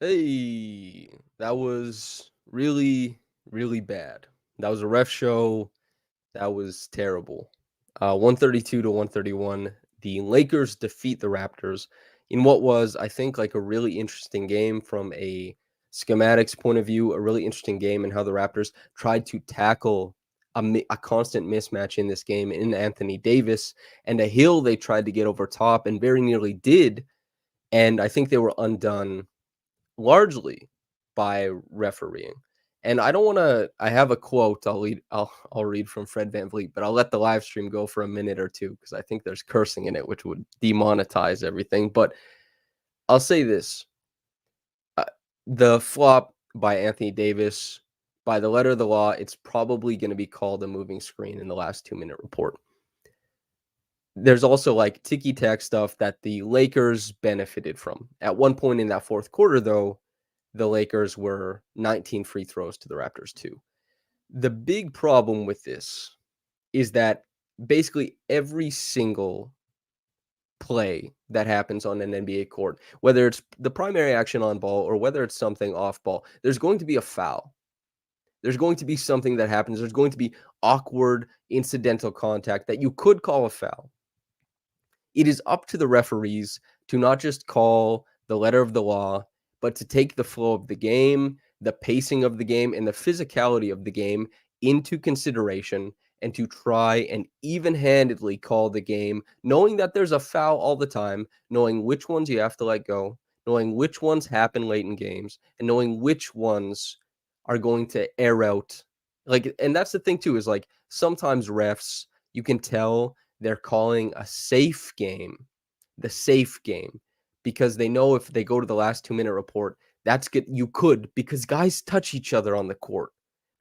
Hey, that was really, really bad. That was a ref show. That was terrible. 132 to 131. The Lakers defeat the Raptors in what was, I think, like a really interesting game from a schematics point of view, a really interesting game and how the Raptors tried to tackle a constant mismatch in this game in Anthony Davis and a hill they tried to get over top and very nearly did. And I think they were undone largely by refereeing. And I don't want to. I have a quote. I'll read from Fred VanVleet, but I'll let the live stream go for a minute or two because I think there's cursing in it, which would demonetize everything. But I'll say this: uh, the flop by Anthony Davis, by the letter of the law, it's probably going to be called a moving screen in the last 2 minute report. There's also like ticky tack stuff that the Lakers benefited from. At one point in that fourth quarter, though, the Lakers were 19 free throws to the Raptors, too. The big problem with this is that basically every single play that happens on an NBA court, whether it's the primary action on ball or whether it's something off ball, there's going to be a foul. There's going to be something that happens. There's going to be awkward incidental contact that you could call a foul. It is up to the referees to not just call the letter of the law, but to take the flow of the game, the pacing of the game, and the physicality of the game into consideration and to try and even-handedly call the game, knowing that there's a foul all the time, knowing which ones you have to let go, knowing which ones happen late in games, and knowing which ones are going to air out. Like, and that's the thing too, is like sometimes refs, you can tell they're calling a safe game, the safe game, because they know if they go to the last 2 minute report, that's good. You could, because guys touch each other on the court.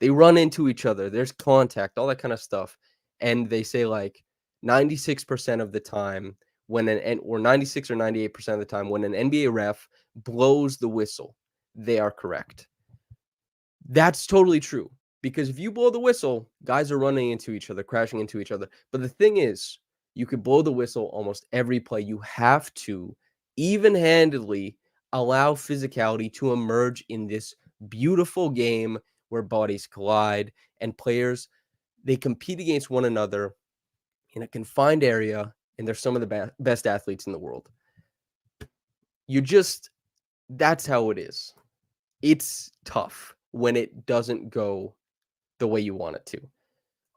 They run into each other. There's contact, all that kind of stuff. And they say like 96% of the time or 96 or 98% of the time when an NBA ref blows the whistle, they are correct. That's totally true. Because if you blow the whistle, guys are running into each other, crashing into each other. But the thing is, you could blow the whistle almost every play. You have to even-handedly allow physicality to emerge in this beautiful game where bodies collide and players, they compete against one another in a confined area, and they're some of the best athletes in the world. You just, that's how it is. It's tough when it doesn't go the way you want it to.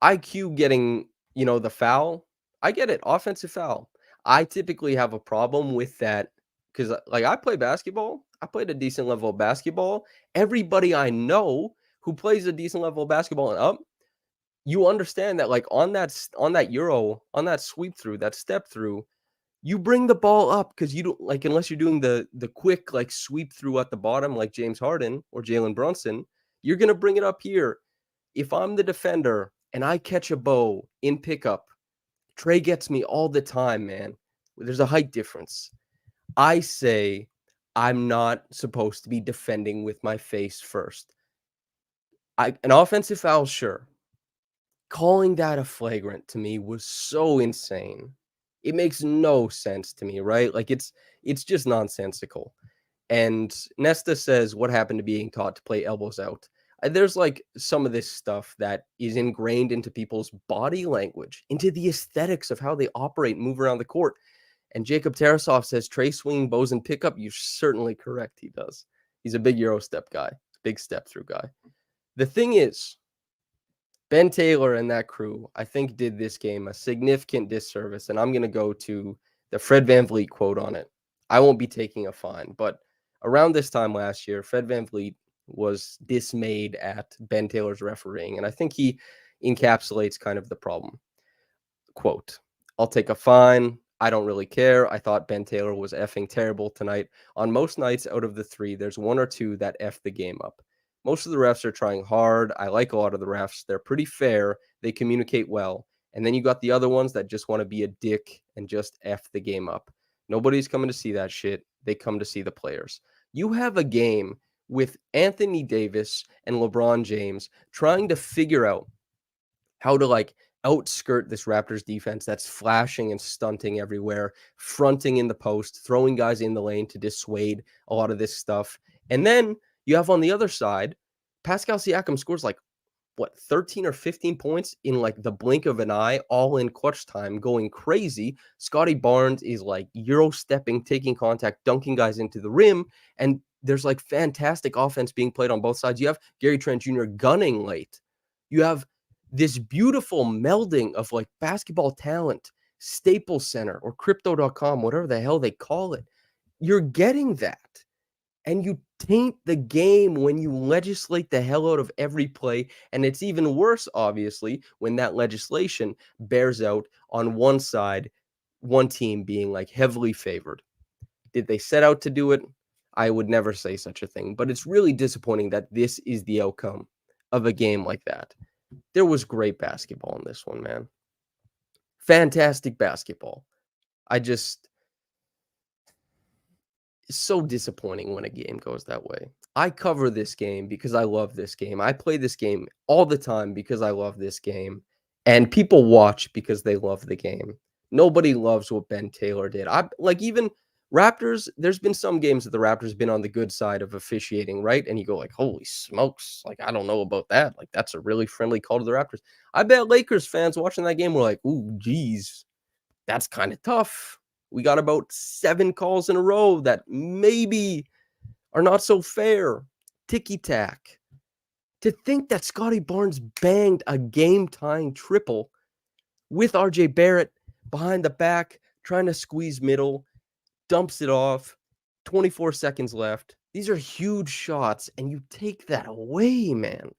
IQ getting, the foul, I get it, offensive foul. I typically have a problem with that because, like, I play basketball. I played a decent level of basketball. Everybody I know who plays a decent level of basketball and up, you understand that, like, on that euro, on that sweep through, that step through, you bring the ball up because you don't like unless you're doing the quick like sweep through at the bottom like James Harden or Jalen Brunson, you're gonna bring it up here. If I'm the defender and I catch a bow in pickup, Trey gets me all the time, man. There's a height difference. I say I'm not supposed to be defending with my face first. An offensive foul, sure. Calling that a flagrant to me was so insane. It makes no sense to me, right? Like it's just nonsensical. And Nesta says, what happened to being taught to play elbows out? There's like some of this stuff that is ingrained into people's body language, into the aesthetics of how they operate and move around the court. And Jacob Tarasov says, Trey swinging bows and pickup. You're certainly correct. He does. He's a big Euro step guy, big step through guy. The thing is, Ben Taylor and that crew, I think, did this game a significant disservice. And I'm going to go to the Fred VanVleet quote on it. I won't be taking a fine, but around this time last year, Fred VanVleet was dismayed at Ben Taylor's refereeing. And I think he encapsulates kind of the problem. Quote, I'll take a fine. I don't really care. I thought Ben Taylor was effing terrible tonight. On most nights out of the three, there's one or two that F the game up. Most of the refs are trying hard. I like a lot of the refs. They're pretty fair. They communicate well. And then you got the other ones that just want to be a dick and just F the game up. Nobody's coming to see that shit. They come to see the players. You have a game with Anthony Davis and LeBron James trying to figure out how to like outskirt this Raptors defense that's flashing and stunting everywhere, fronting in the post, throwing guys in the lane to dissuade a lot of this stuff. And then you have on the other side, Pascal Siakam scores like what 13 or 15 points in like the blink of an eye, all in clutch time, going crazy. Scotty Barnes is like euro stepping, taking contact, dunking guys into the rim, and there's like fantastic offense being played on both sides. You have Gary Trent Jr. gunning late. You have this beautiful melding of like basketball talent, Staples Center or crypto.com, whatever the hell they call it. You're getting that. And you taint the game when you legislate the hell out of every play. And it's even worse, obviously, when that legislation bears out on one side, one team being like heavily favored. Did they set out to do it? I would never say such a thing, but it's really disappointing that this is the outcome of a game like that. There was great basketball in this one, man. Fantastic basketball. I just It's so disappointing when a game goes that way. I cover this game because I love this game. I play this game all the time because I love this game. And people watch because they love the game. Nobody loves what Ben Taylor did. I like even Raptors, there's been some games that the Raptors have been on the good side of officiating, right? And you go like, "Holy smokes, like I don't know about that. Like that's a really friendly call to the Raptors." I bet Lakers fans watching that game were like, "Ooh, geez, that's kind of tough. We got about 7 calls in a row that maybe are not so fair. Ticky tack." To think that Scotty Barnes banged a game tying triple with RJ Barrett behind the back, trying to squeeze middle, dumps it off, 24 seconds left. These are huge shots, and you take that away, man.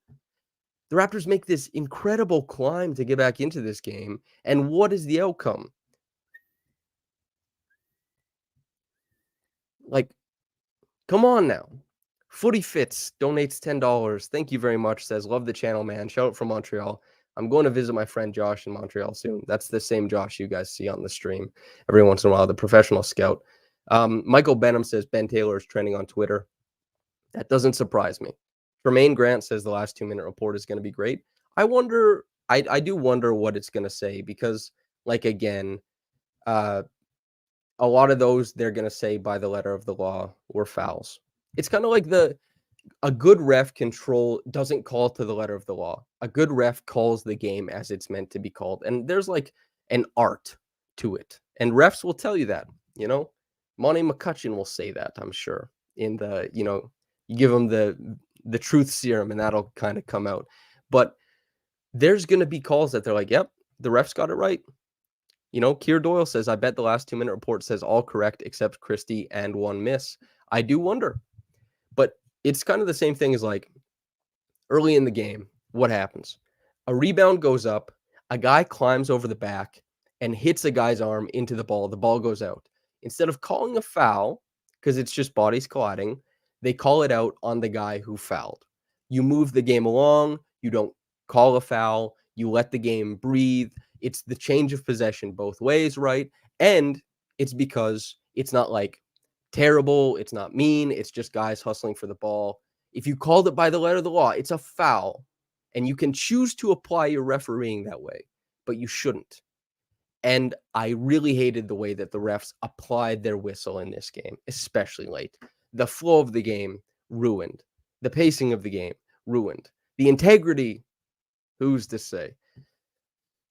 The Raptors make this incredible climb to get back into this game. And what is the outcome? Like, come on now. Footy Fits donates $10. Thank you very much. Says, love the channel, man. Shout out from Montreal. I'm going to visit my friend Josh in Montreal soon. That's the same Josh you guys see on the stream every once in a while, the professional scout. Michael Benham says Ben Taylor is trending on Twitter. That doesn't surprise me. Tremaine Grant says the last 2-minute report is going to be great. I do wonder what it's going to say because, like, again, uh, a lot of those they're going to say by the letter of the law were fouls. It's kind of like a good ref doesn't call to the letter of the law. A good ref calls the game as it's meant to be called. And there's like an art to it. And refs will tell you that, you know. Monty McCutcheon will say that, I'm sure. In the, you give him the truth serum and that'll kind of come out. But there's going to be calls that they're like, "Yep, the refs got it right." Keir Doyle says, "I bet the last 2-minute report says all correct except Christie and one miss." I do wonder. But it's kind of the same thing as like early in the game. What happens? A rebound goes up, a guy climbs over the back and hits a guy's arm into the ball goes out. Instead of calling a foul, because it's just bodies colliding, they call it out on the guy who fouled. You move the game along, you don't call a foul, you let the game breathe. It's the change of possession both ways, right? And it's because it's not like terrible, it's not mean, it's just guys hustling for the ball. If you called it by the letter of the law, it's a foul. And you can choose to apply your refereeing that way, but you shouldn't. And I really hated the way that the refs applied their whistle in this game, especially late. The flow of the game ruined. The pacing of the game ruined. The integrity, who's to say?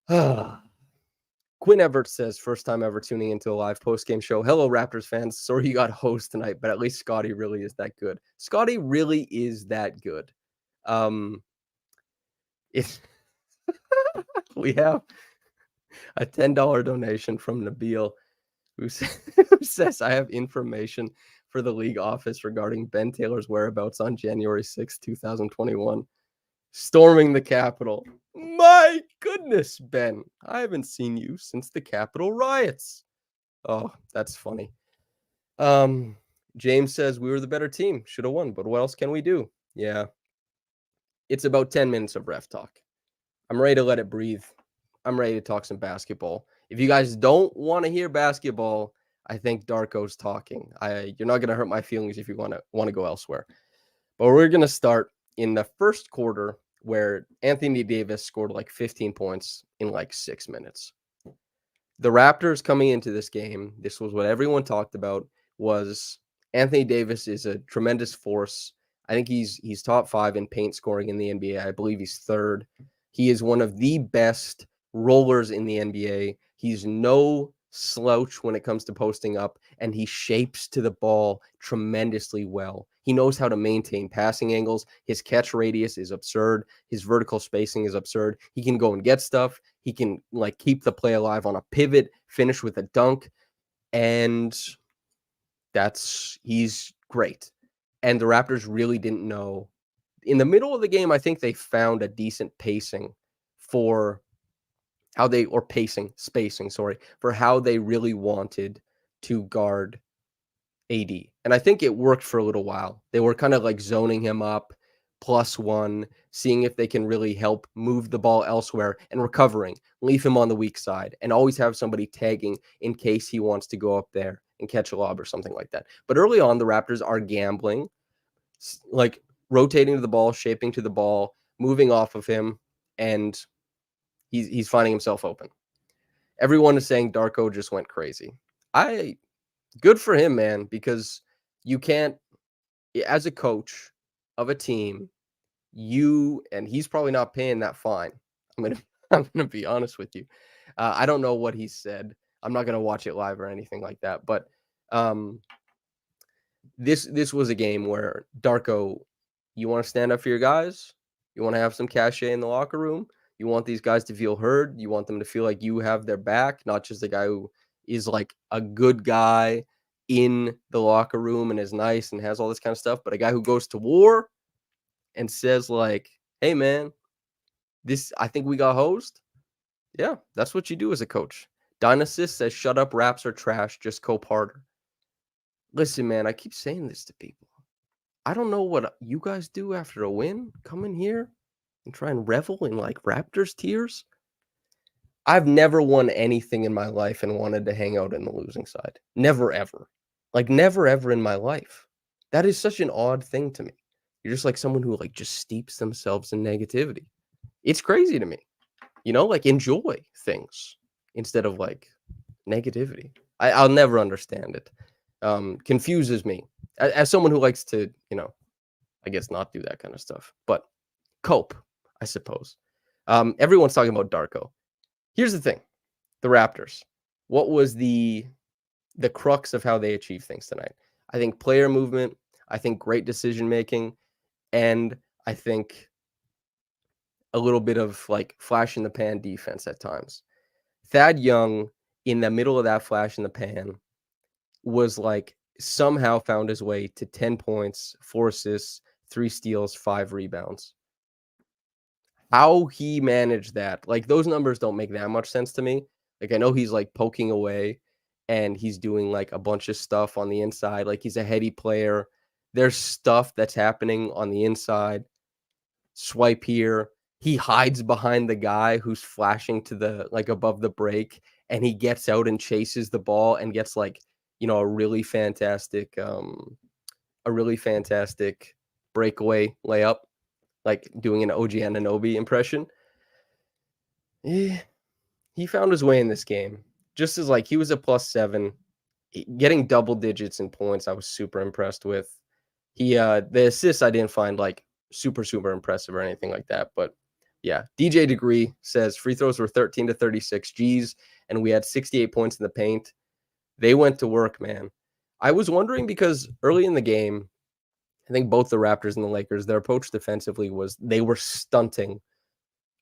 Quinn Everett says, first time ever tuning into a live post-game show. Hello, Raptors fans. Sorry you got host tonight, but at least Scotty really is that good. Scotty really is that good. If we have a $10 donation from Nabil who says, "I have information for the league office regarding Ben Taylor's whereabouts on January 6, 2021. Storming the Capitol." My goodness, Ben. I haven't seen you since the Capitol riots. Oh, that's funny. James says, "We were the better team. Should have won, but what else can we do?" Yeah. It's about 10 minutes of ref talk. I'm ready to let it breathe. I'm ready to talk some basketball. If you guys don't want to hear basketball, I think Darko's talking. You're not going to hurt my feelings if you want to go elsewhere. But we're going to start in the first quarter where Anthony Davis scored like 15 points in like 6 minutes. The Raptors coming into this game, this was what everyone talked about, was Anthony Davis is a tremendous force. I think he's top 5 in paint scoring in the NBA. I believe he's 3rd. He is one of the best rollers in the NBA. He's no slouch when it comes to posting up, and he shapes to the ball tremendously well. He knows how to maintain passing angles. His catch radius is absurd. His vertical spacing is absurd. He can go and get stuff. He can like keep the play alive on a pivot, finish with a dunk, and he's great. And the Raptors really didn't know. In the middle of the game, I think they found a decent pacing for how they or pacing, spacing, sorry, for how they really wanted to guard AD. And I think it worked for a little while. They were kind of like zoning him up +1, seeing if they can really help move the ball elsewhere and recovering, leave him on the weak side, and always have somebody tagging in case he wants to go up there and catch a lob or something like that. But early on, the Raptors are gambling, like rotating to the ball, shaping to the ball, moving off of him, and he's finding himself open. Everyone is saying Darko just went crazy. Good for him, man, because you can't, as a coach of a team, and he's probably not paying that fine. I'm gonna be honest with you. I don't know what he said. I'm not gonna watch it live or anything like that. But this was a game where Darko, you want to stand up for your guys. You want to have some cachet in the locker room. You want these guys to feel heard. You want them to feel like you have their back, not just the guy who is like a good guy in the locker room and is nice and has all this kind of stuff, but a guy who goes to war and says like, "Hey man, I think we got hosed." Yeah, that's what you do as a coach. Dynasys says, "Shut up, raps are trash. Just cope harder." Listen, man, I keep saying this to people. I don't know what you guys do after a win. Come in here and try and revel in like Raptors tears. I've never won anything in my life and wanted to hang out in the losing side. Never ever. Like never ever in my life. That is such an odd thing to me. You're just like someone who like just steeps themselves in negativity. It's crazy to me. Like enjoy things instead of like negativity. I'll never understand it. Confuses me as someone who likes to, I guess not do that kind of stuff, but cope, I suppose. Everyone's talking about Darko. Here's the thing. The Raptors. What was the crux of how they achieved things tonight? I think player movement, I think great decision making, and I think a little bit of like flash in the pan defense at times. Thad Young, in the middle of that flash in the pan, was like somehow found his way to 10 points, 4 assists, 3 steals, 5 rebounds. How he managed that, like those numbers don't make that much sense to me. Like I know he's like poking away and he's doing like a bunch of stuff on the inside. Like he's a heady player. There's stuff that's happening on the inside. Swipe here. He hides behind the guy who's flashing to the like above the break, and he gets out and chases the ball and gets like, a really fantastic breakaway layup, like doing an OG Anunoby impression. He found his way in this game. Just as like he was a +7, getting double digits in points. I was super impressed with. The assists I didn't find like super impressive or anything like that, but yeah. DJ Degree says free throws were 13 to 36 G's, and we had 68 points in the paint. They went to work, man. I was wondering because early in the game, I think both the Raptors and the Lakers, their approach defensively was they were stunting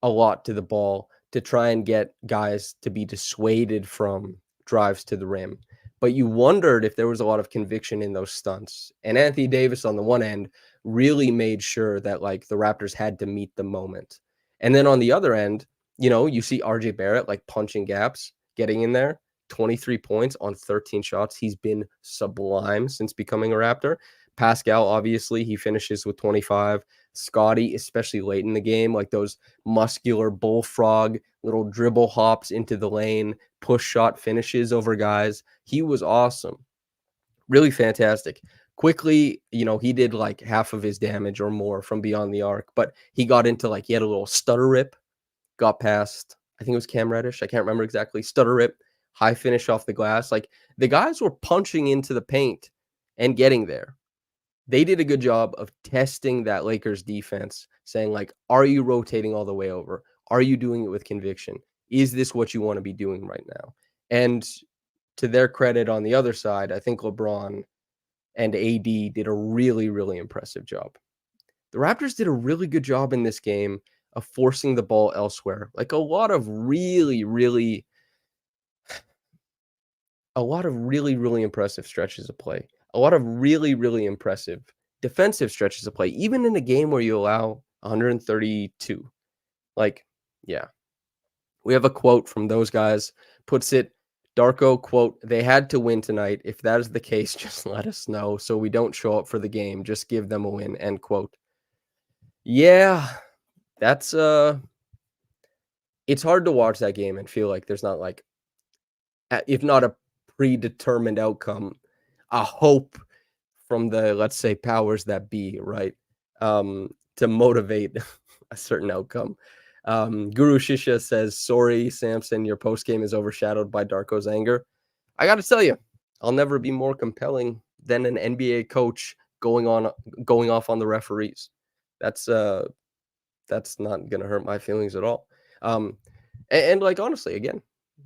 a lot to the ball to try and get guys to be dissuaded from drives to the rim. But you wondered if there was a lot of conviction in those stunts. And Anthony Davis on the one end really made sure that like the Raptors had to meet the moment. And then on the other end, you see RJ Barrett like punching gaps, getting in there, 23 points on 13 shots. He's been sublime since becoming a Raptor. Pascal, obviously, he finishes with 25. Scotty, especially late in the game, like those muscular bullfrog little dribble hops into the lane, push shot finishes over guys. He was awesome. Really fantastic. Quickly, he did like half of his damage or more from beyond the arc, but he got into like, he had a little stutter rip, got past, I think it was Cam Reddish. I can't remember exactly. Stutter rip, high finish off the glass. Like the guys were punching into the paint and getting there. They did a good job of testing that Lakers defense, saying like, "Are you rotating all the way over? Are you doing it with conviction? Is this what you want to be doing right now?" And to their credit on the other side, I think LeBron and AD did a really, really impressive job. The Raptors did a really good job in this game of forcing the ball elsewhere. Like a lot of really, really impressive stretches of play. A lot of really, really impressive defensive stretches of play, even in a game where you allow 132. Like, yeah. We have a quote from those guys, puts it, Darko, quote, "They had to win tonight. If that is the case, just let us know so we don't show up for the game. Just give them a win," end quote. Yeah, that's it's hard to watch that game and feel like there's not like if not a predetermined outcome, a hope from the, let's say, powers that be, right? To motivate a certain outcome. Guru Shisha says, "Sorry, Samson, your post game is overshadowed by Darko's anger." I got to tell you, I'll never be more compelling than an NBA coach going off on the referees. That's that's not gonna hurt my feelings at all. Um, and like honestly, again,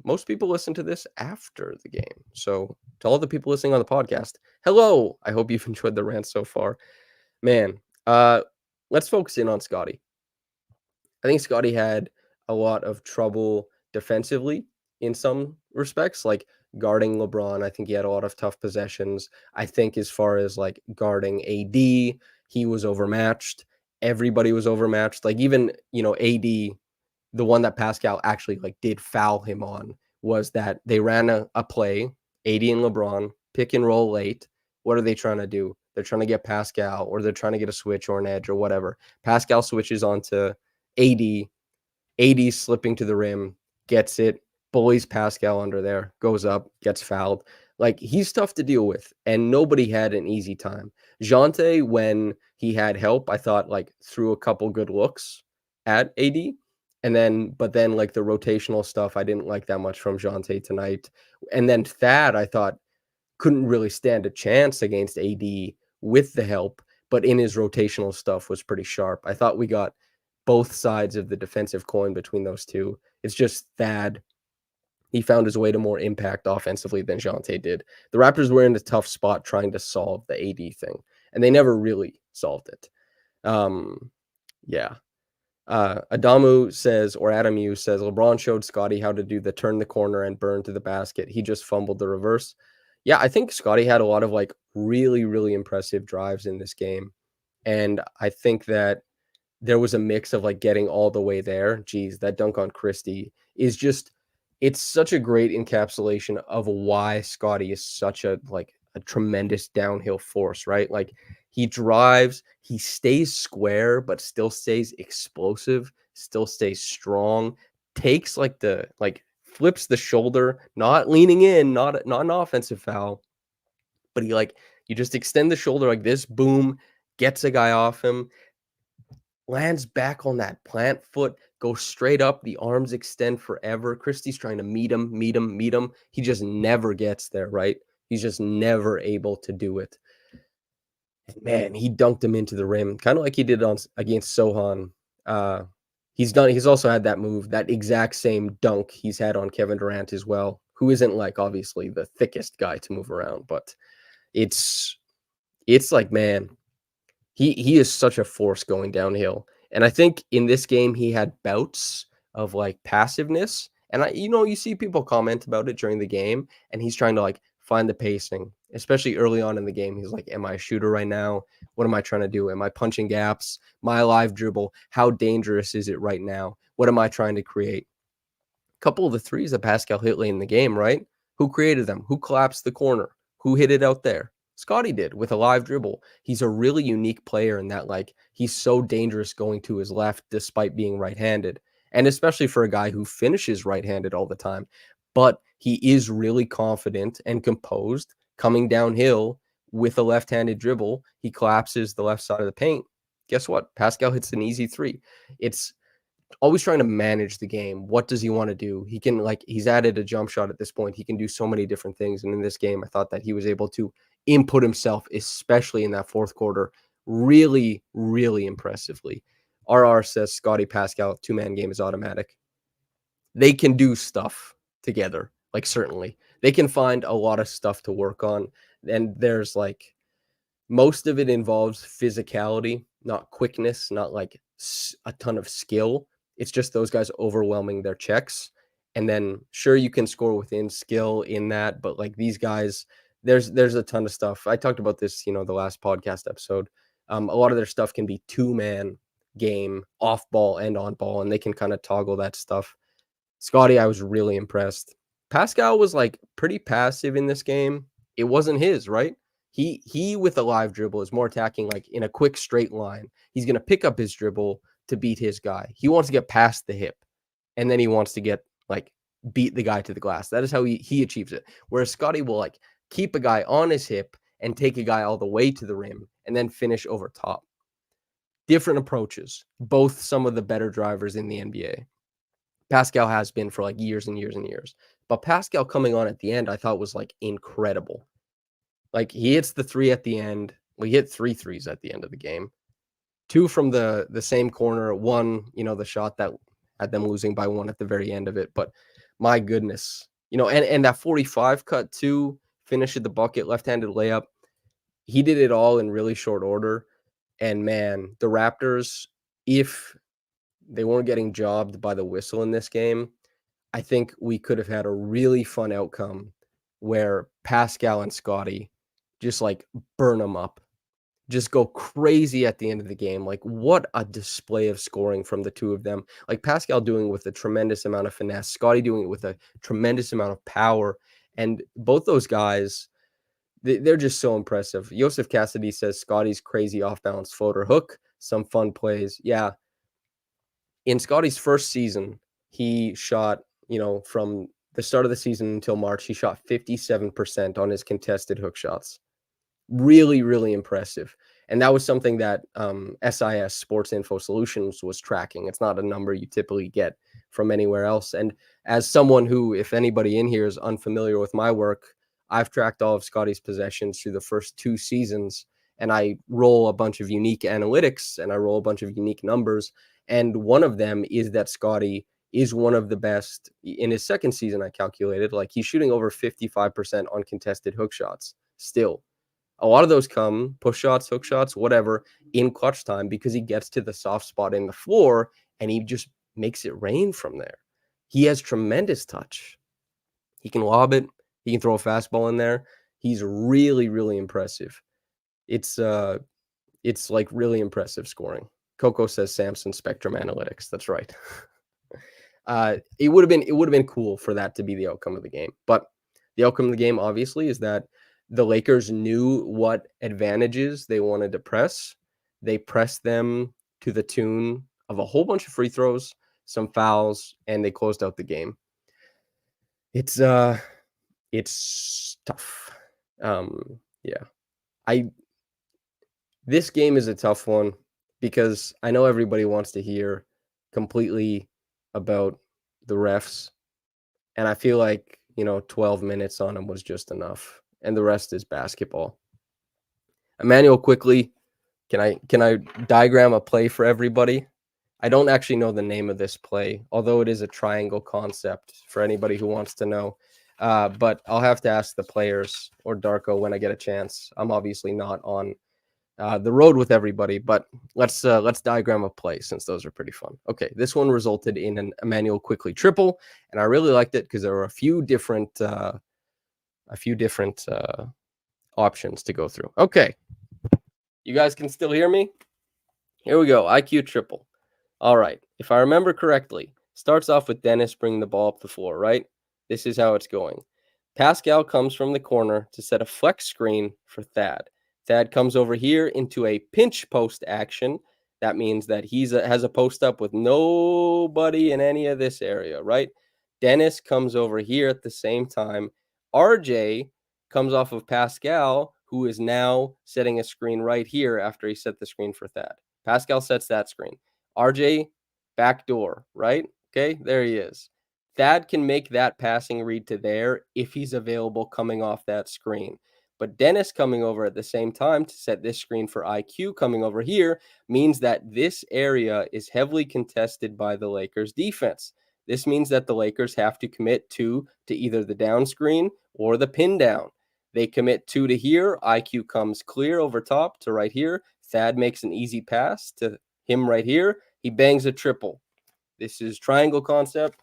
most people listen to this after the game. So to all the people listening on the podcast, hello. I hope you've enjoyed the rant so far. Man, let's focus in on Scotty. I think Scotty had a lot of trouble defensively in some respects, like guarding LeBron. I think he had a lot of tough possessions. I think as far as like guarding AD, he was overmatched. Everybody was overmatched. Like even, AD, the one that Pascal actually like did foul him on was that they ran a play, AD and LeBron, pick and roll late. What are they trying to do? They're trying to get Pascal or they're trying to get a switch or an edge or whatever. Pascal switches onto AD. AD slipping to the rim, gets it, bullies Pascal under there, goes up, gets fouled. Like he's tough to deal with, and nobody had an easy time. Jante, when he had help, I thought like threw a couple good looks at AD. But then like the rotational stuff, I didn't like that much from Jante tonight. And then Thad, I thought couldn't really stand a chance against AD with the help, but in his rotational stuff was pretty sharp. I thought we got both sides of the defensive coin between those two. It's just Thad. He found his way to more impact offensively than Jante did. The Raptors were in a tough spot trying to solve the AD thing, and they never really solved it. Yeah. Adamu says, or Adam U says, LeBron showed Scotty how to do the turn the corner and burn to the basket. He just fumbled the reverse. Yeah, I think Scotty had a lot of like really, really impressive drives in this game. And I think that there was a mix of like getting all the way there. Geez, that dunk on Christie is just, it's such a great encapsulation of why Scotty is such a like a tremendous downhill force, right? Like he drives, he stays square, but still stays explosive, still stays strong, takes like the like flips the shoulder, not leaning in, not an offensive foul, but he like you just extend the shoulder like this, boom, gets a guy off him, lands back on that plant foot, goes straight up, the arms extend forever. Christie's trying to meet him, meet him, meet him. He just never gets there, right? He's just never able to do it. Man, he dunked him into the rim, kind of like he did on against Sohan. He's also had that move, that exact same dunk he's had on Kevin Durant as well, who isn't like obviously the thickest guy to move around, but it's like, man, he is such a force going downhill. And I think in this game he had bouts of like passiveness. And you see people comment about it during the game, and he's trying to like find the pacing, especially early on in the game. He's like, am I a shooter right now? What am I trying to do? Am I punching gaps? My live dribble? How dangerous is it right now? What am I trying to create? A couple of the threes that Pascal hit late in the game, right? Who created them? Who collapsed the corner? Who hit it out there? Scotty did with a live dribble. He's a really unique player in that, like, he's so dangerous going to his left despite being right-handed. And especially for a guy who finishes right-handed all the time. But he is really confident and composed coming downhill with a left-handed dribble. He collapses the left side of the paint. Guess what? Pascal hits an easy three. It's always trying to manage the game. What does he want to do? He can, like, he's added a jump shot at this point. He can do so many different things. And in this game, I thought that he was able to input himself, especially in that fourth quarter, really, really impressively. RR says Scotty Pascal two-man game is automatic. They can do stuff together, like, certainly. They can find a lot of stuff to work on, and there's, like, most of it involves physicality, not quickness, not, like, a ton of skill. It's just those guys overwhelming their checks, and then, sure, you can score within skill in that, but, like, these guys, there's a ton of stuff. I talked about this, the last podcast episode. A lot of their stuff can be two-man game, off ball and on ball, and they can kinda toggle that stuff. Scotty, I was really impressed. Pascal was, like, pretty passive in this game. It wasn't his, right? He with a live dribble is more attacking, like, in a quick straight line. He's gonna pick up his dribble to beat his guy. He wants to get past the hip, and then he wants to get, like, beat the guy to the glass. That is how he achieves it. Whereas Scotty will, like, keep a guy on his hip and take a guy all the way to the rim and then finish over top. Different approaches, both some of the better drivers in the NBA. Pascal has been for, like, years and years and years. But Pascal coming on at the end, I thought was, like, incredible. Like, he hits the three at the end. Well, he hit 3 threes at the end of the game. 2 from the same corner, 1, the shot that had them losing by 1 at the very end of it. But my goodness, and that 45 cut too, finish at the bucket, left-handed layup. He did it all in really short order. And man, the Raptors, if they weren't getting jobbed by the whistle in this game, I think we could have had a really fun outcome where Pascal and Scotty just, like, burn them up, just go crazy at the end of the game. Like, what a display of scoring from the two of them. Like, Pascal doing it with a tremendous amount of finesse, Scotty doing it with a tremendous amount of power. And both those guys, they're just so impressive. Joseph Cassidy says Scotty's crazy off-balance floater hook, some fun plays. Yeah. In Scotty's first season, he shot, from the start of the season until March, he shot 57% on his contested hook shots. Really, really impressive. And that was something that SIS, Sports Info Solutions, was tracking. It's not a number you typically get from anywhere else. And as someone who, if anybody in here is unfamiliar with my work, I've tracked all of Scotty's possessions through the first 2 seasons, and I roll a bunch of unique analytics and I roll a bunch of unique numbers. And one of them is that Scotty is one of the best in his second season. I calculated, like, he's shooting over 55% on contested hook shots still. A lot of those come push shots, hook shots, whatever, in clutch time because he gets to the soft spot in the floor and he just makes it rain from there. He has tremendous touch. He can lob it. He can throw a fastball in there. He's really, really impressive. It's like really impressive scoring. Coco says Samson Spectrum Analytics. That's right. It would have been cool for that to be the outcome of the game. But the outcome of the game, obviously, is that the Lakers knew what advantages they wanted to press. They pressed them to the tune of a whole bunch of free throws, some fouls, and they closed out the game. It's tough. Yeah. This game is a tough one because I know everybody wants to hear completely about the refs, and I feel like, 12 minutes on them was just enough, and the rest is basketball. Emmanuel, quickly, can I diagram a play for everybody? I don't actually know the name of this play, although it is a triangle concept for anybody who wants to know. But I'll have to ask the players or Darko when I get a chance. I'm obviously not on the road with everybody, but let's diagram a play since those are pretty fun. Okay, this one resulted in an Emmanuel quickly triple, and I really liked it because there were a few different options to go through. Okay, you guys can still hear me? Here we go. IQ triple. All right. If I remember correctly, starts off with Dennis bringing the ball up the floor, right? This is how it's going. Pascal comes from the corner to set a flex screen for Thad. Thad comes over here into a pinch post action. That means that has a post up with nobody in any of this area, right? Dennis comes over here at the same time. RJ comes off of Pascal, who is now setting a screen right here after he set the screen for Thad. Pascal sets that screen. RJ, back door, right? Okay, there he is. Thad can make that passing read to there if he's available coming off that screen. But Dennis coming over at the same time to set this screen for IQ coming over here means that this area is heavily contested by the Lakers defense. This means that the Lakers have to commit two to either the down screen or the pin down. They commit two to here. IQ comes clear over top to right here. Thad makes an easy pass to him right here. He bangs a triple. This is triangle concept.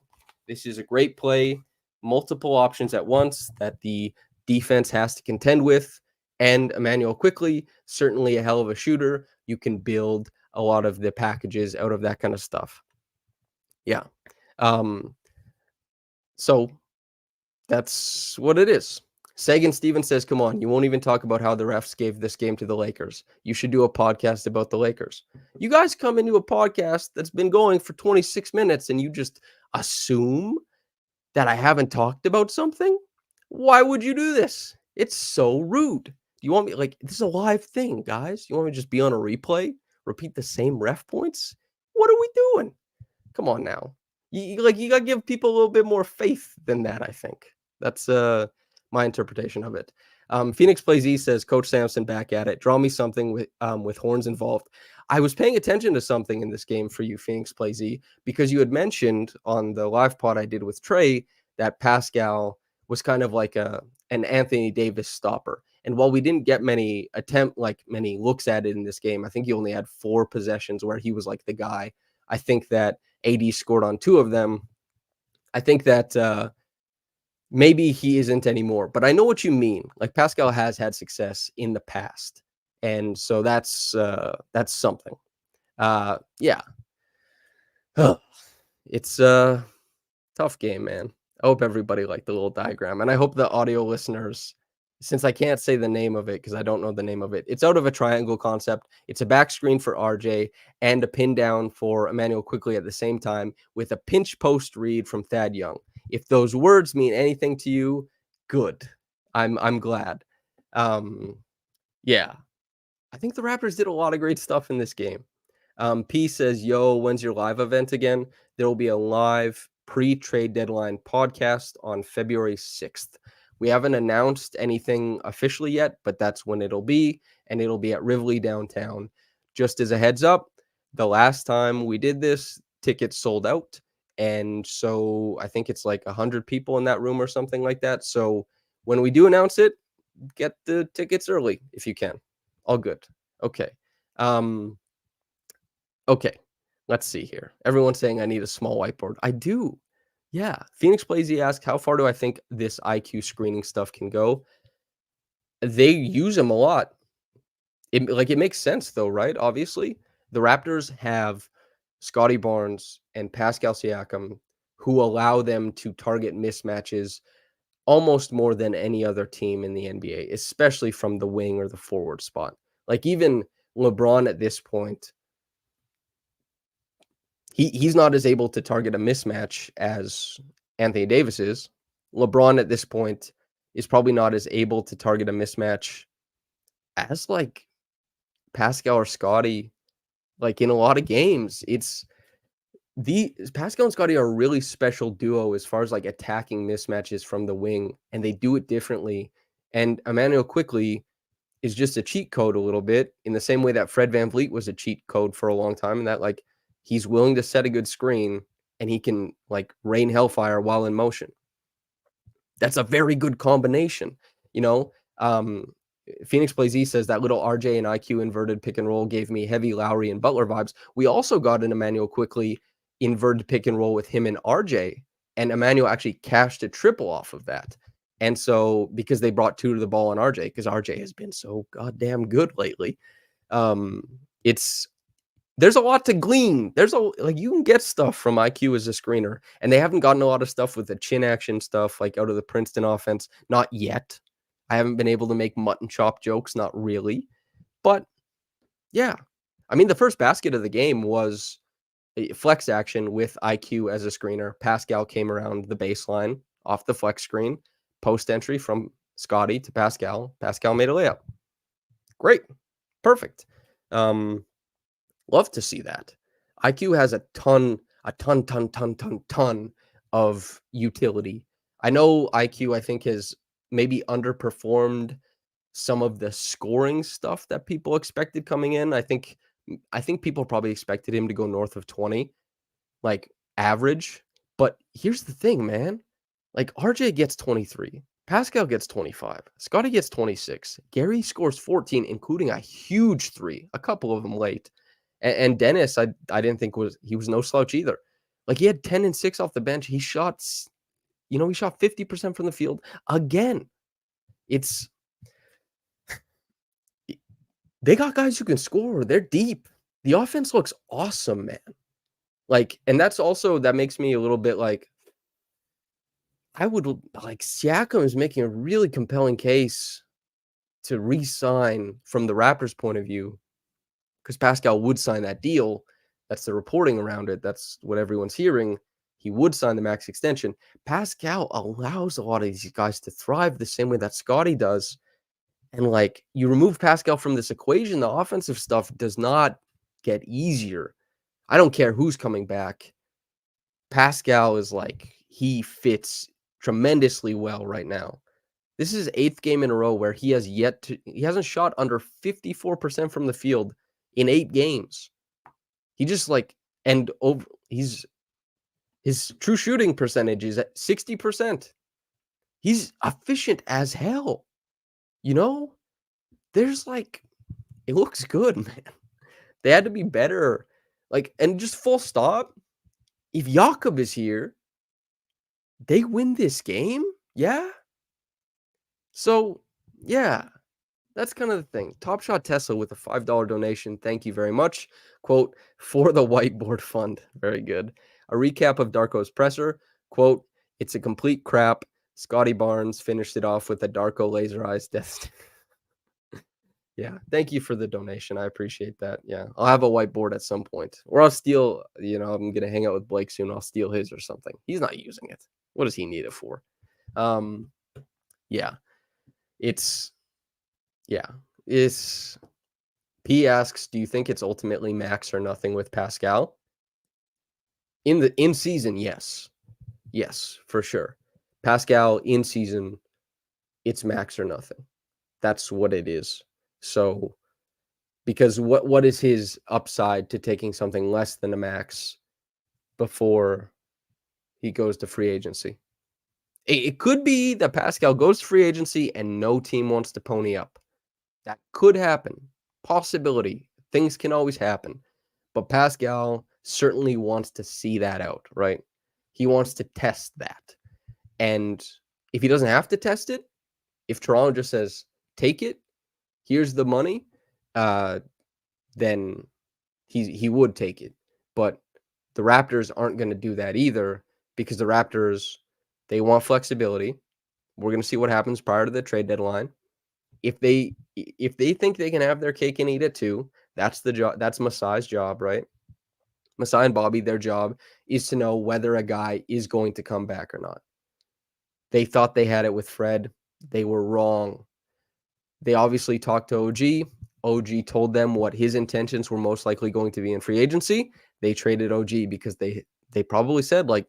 This is a great play. Multiple options at once that the defense has to contend with. And Emmanuel Quickly, certainly a hell of a shooter. You can build a lot of the packages out of that kind of stuff. Yeah. So that's what it is. Sagan Stevens says, come on, you won't even talk about how the refs gave this game to the Lakers. You should do a podcast about the Lakers. You guys come into a podcast that's been going for 26 minutes and you just assume that I haven't talked about something? Why would you do this? It's so rude. You want me, like, this is a live thing, guys. You want me to just be on a replay, repeat the same ref points? What are we doing? Come on now. You gotta give people a little bit more faith than that, I think. That's my interpretation of it. Phoenix Plays E says, Coach Samson back at it. Draw me something with horns involved. I was paying attention to something in this game for you, Phoenix Plays E, because you had mentioned on the live pod I did with Trey that Pascal was kind of like an Anthony Davis stopper. And while we didn't get many looks at it in this game, I think he only had 4 possessions where he was like the guy. I think that AD scored on 2 of them. I think that maybe he isn't anymore, but I know what you mean. Like Pascal has had success in the past, and so that's something. Yeah, it's a tough game, man. I hope everybody liked the little diagram, and I hope the audio listeners, since I can't say the name of it because I don't know the name of it, it's out of a triangle concept. It's a back screen for RJ and a pin down for Emmanuel Quickly at the same time with a pinch post read from Thad Young. If those words mean anything to you, good. I'm glad. Yeah, I think the Raptors did a lot of great stuff in this game. P says, yo, when's your live event again? There will be a live pre-trade deadline podcast on February 6th. We haven't announced anything officially yet, but that's when it'll be, and it'll be at Rivoli downtown. Just as a heads up, the last time we did this, tickets sold out, and so I think it's like 100 people in that room or something like that. So when we do announce it, get the tickets early if you can. All good. Okay. Okay, let's see here. Everyone's saying I need a small whiteboard. I do. Yeah. Phoenix Blazy asked, how far do I think this IQ screening stuff can go? They use them a lot. It makes sense though, right? Obviously, the Raptors have Scotty Barnes and Pascal Siakam who allow them to target mismatches almost more than any other team in the NBA, especially from the wing or the forward spot. Like even LeBron at this point, he's not as able to target a mismatch as Anthony Davis is. LeBron at this point is probably not as able to target a mismatch as like Pascal or Scotty. Like in a lot of games, it's the Pascal and Scotty are a really special duo as far as like attacking mismatches from the wing, and they do it differently. And Emmanuel Quickly is just a cheat code a little bit in the same way that Fred VanVleet was a cheat code for a long time, and that like he's willing to set a good screen and he can like rain hellfire while in motion. That's a very good combination, you know. Phoenix Plays E says that little RJ and IQ inverted pick and roll gave me heavy Lowry and Butler vibes. We also got an Emmanuel Quickly inverted pick and roll with him and RJ, and Emmanuel actually cashed a triple off of that. And so because they brought 2 to the ball on RJ, because RJ has been so goddamn good lately, there's a lot to glean. You can get stuff from IQ as a screener, and they haven't gotten a lot of stuff with the chin action stuff like out of the Princeton offense, not yet. I haven't been able to make mutton chop jokes, not really. But yeah, I mean, the first basket of the game was a flex action with IQ as a screener. Pascal came around the baseline off the flex screen, post entry from Scotty to Pascal. Pascal made a layup. Great. Perfect. Love to see that. IQ has a ton of utility. I know IQ, I think, has maybe underperformed some of the scoring stuff that people expected coming in. I think people probably expected him to go north of 20, like, average. But here's the thing, man. Like, RJ gets 23, Pascal gets 25, Scotty gets 26, Gary scores 14, including a huge 3, a couple of them late. And Dennis, I didn't think he was no slouch either. Like, he had 10 and 6 off the bench. He shot, he shot 50% from the field again. It's They got guys who can score. They're deep. The offense looks awesome, man. Like, and that makes me a little bit like, Siakam is making a really compelling case to re-sign from the Raptors' point of view, because Pascal would sign that deal. That's the reporting around it. That's what everyone's hearing. He would sign the max extension. Pascal allows a lot of these guys to thrive the same way that Scotty does. And like, you remove Pascal from this equation, the offensive stuff does not get easier. I don't care who's coming back. Pascal is like, he fits tremendously well right now. This is his 8th game in a row where he hasn't shot under 54% from the field in 8 games. He just like, and over, his true shooting percentage is at 60%. He's efficient as hell. There's like, it looks good, man. They had to be better. Like, and just full stop. If Jakob is here, they win this game. Yeah. So, yeah, that's kind of the thing. Top Shot Tesla with a $5 donation. Thank you very much. Quote, for the whiteboard fund. Very good. A recap of Darko's presser. Quote, it's a complete crap. Scotty Barnes finished it off with a Darko laser eyes death. Yeah, thank you for the donation. I appreciate that. Yeah, I'll have a whiteboard at some point. Or I'll steal, I'm going to hang out with Blake soon. I'll steal his or something. He's not using it. What does he need it for? Yeah. It's P asks, do you think it's ultimately max or nothing with Pascal? In season, yes. Yes, for sure. Pascal in season, it's max or nothing. That's what it is. So, because what is his upside to taking something less than a max before he goes to free agency? It could be that Pascal goes to free agency and no team wants to pony up. That could happen. Possibility. Things can always happen. But Pascal certainly wants to see that out, right? He wants to test that. And if he doesn't have to test it, if Toronto just says, take it, here's the money, then he would take it. But the Raptors aren't going to do that either, because the Raptors, they want flexibility. We're going to see what happens prior to the trade deadline. If they think they can have their cake and eat it too, that's the job. That's Masai's job, right? Masai and Bobby, their job is to know whether a guy is going to come back or not. They thought they had it with Fred. They were wrong. They obviously talked to OG. OG told them what his intentions were most likely going to be in free agency. They traded OG because they probably said, like,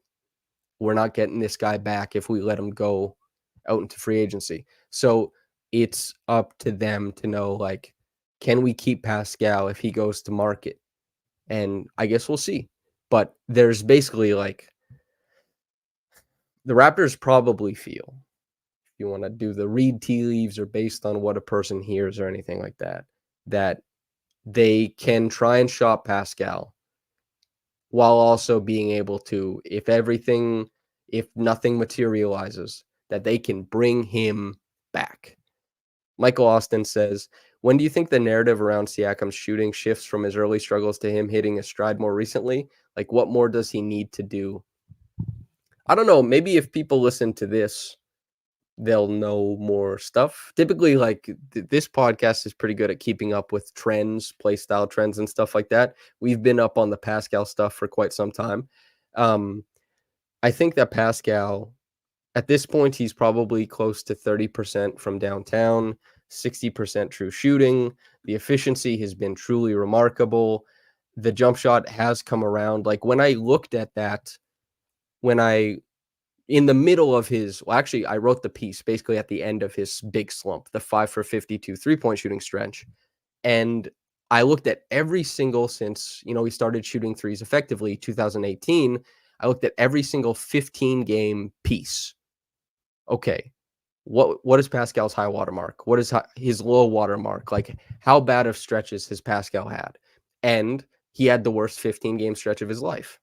we're not getting this guy back if we let him go out into free agency. So it's up to them to know, like, can we keep Pascal if he goes to market? And I guess we'll see. But there's basically, like, the Raptors probably feel, if you want to do the read tea leaves or based on what a person hears or anything like that, that they can try and shop Pascal while also being able to, if nothing materializes, that they can bring him back. Michael Austin says, when do you think the narrative around Siakam's shooting shifts from his early struggles to him hitting a stride more recently? Like, what more does he need to do? I don't know. Maybe if people listen to this, they'll know more stuff. Typically, like, this podcast is pretty good at keeping up with trends, play style trends and stuff like that. We've been up on the Pascal stuff for quite some time. I think that Pascal, at this point, he's probably close to 30% from downtown, 60% true shooting. The efficiency has been truly remarkable. The jump shot has come around. Like, when I looked at that, when I in the middle of his well, actually, I wrote the piece basically at the end of his big slump, the 5 for 52 three-point shooting stretch. And I looked at every single since, he started shooting threes effectively 2018. I looked at every single 15 game piece. Okay. What is Pascal's high water mark? What is his low water mark? Like, how bad of stretches has Pascal had? And he had the worst 15 game stretch of his life.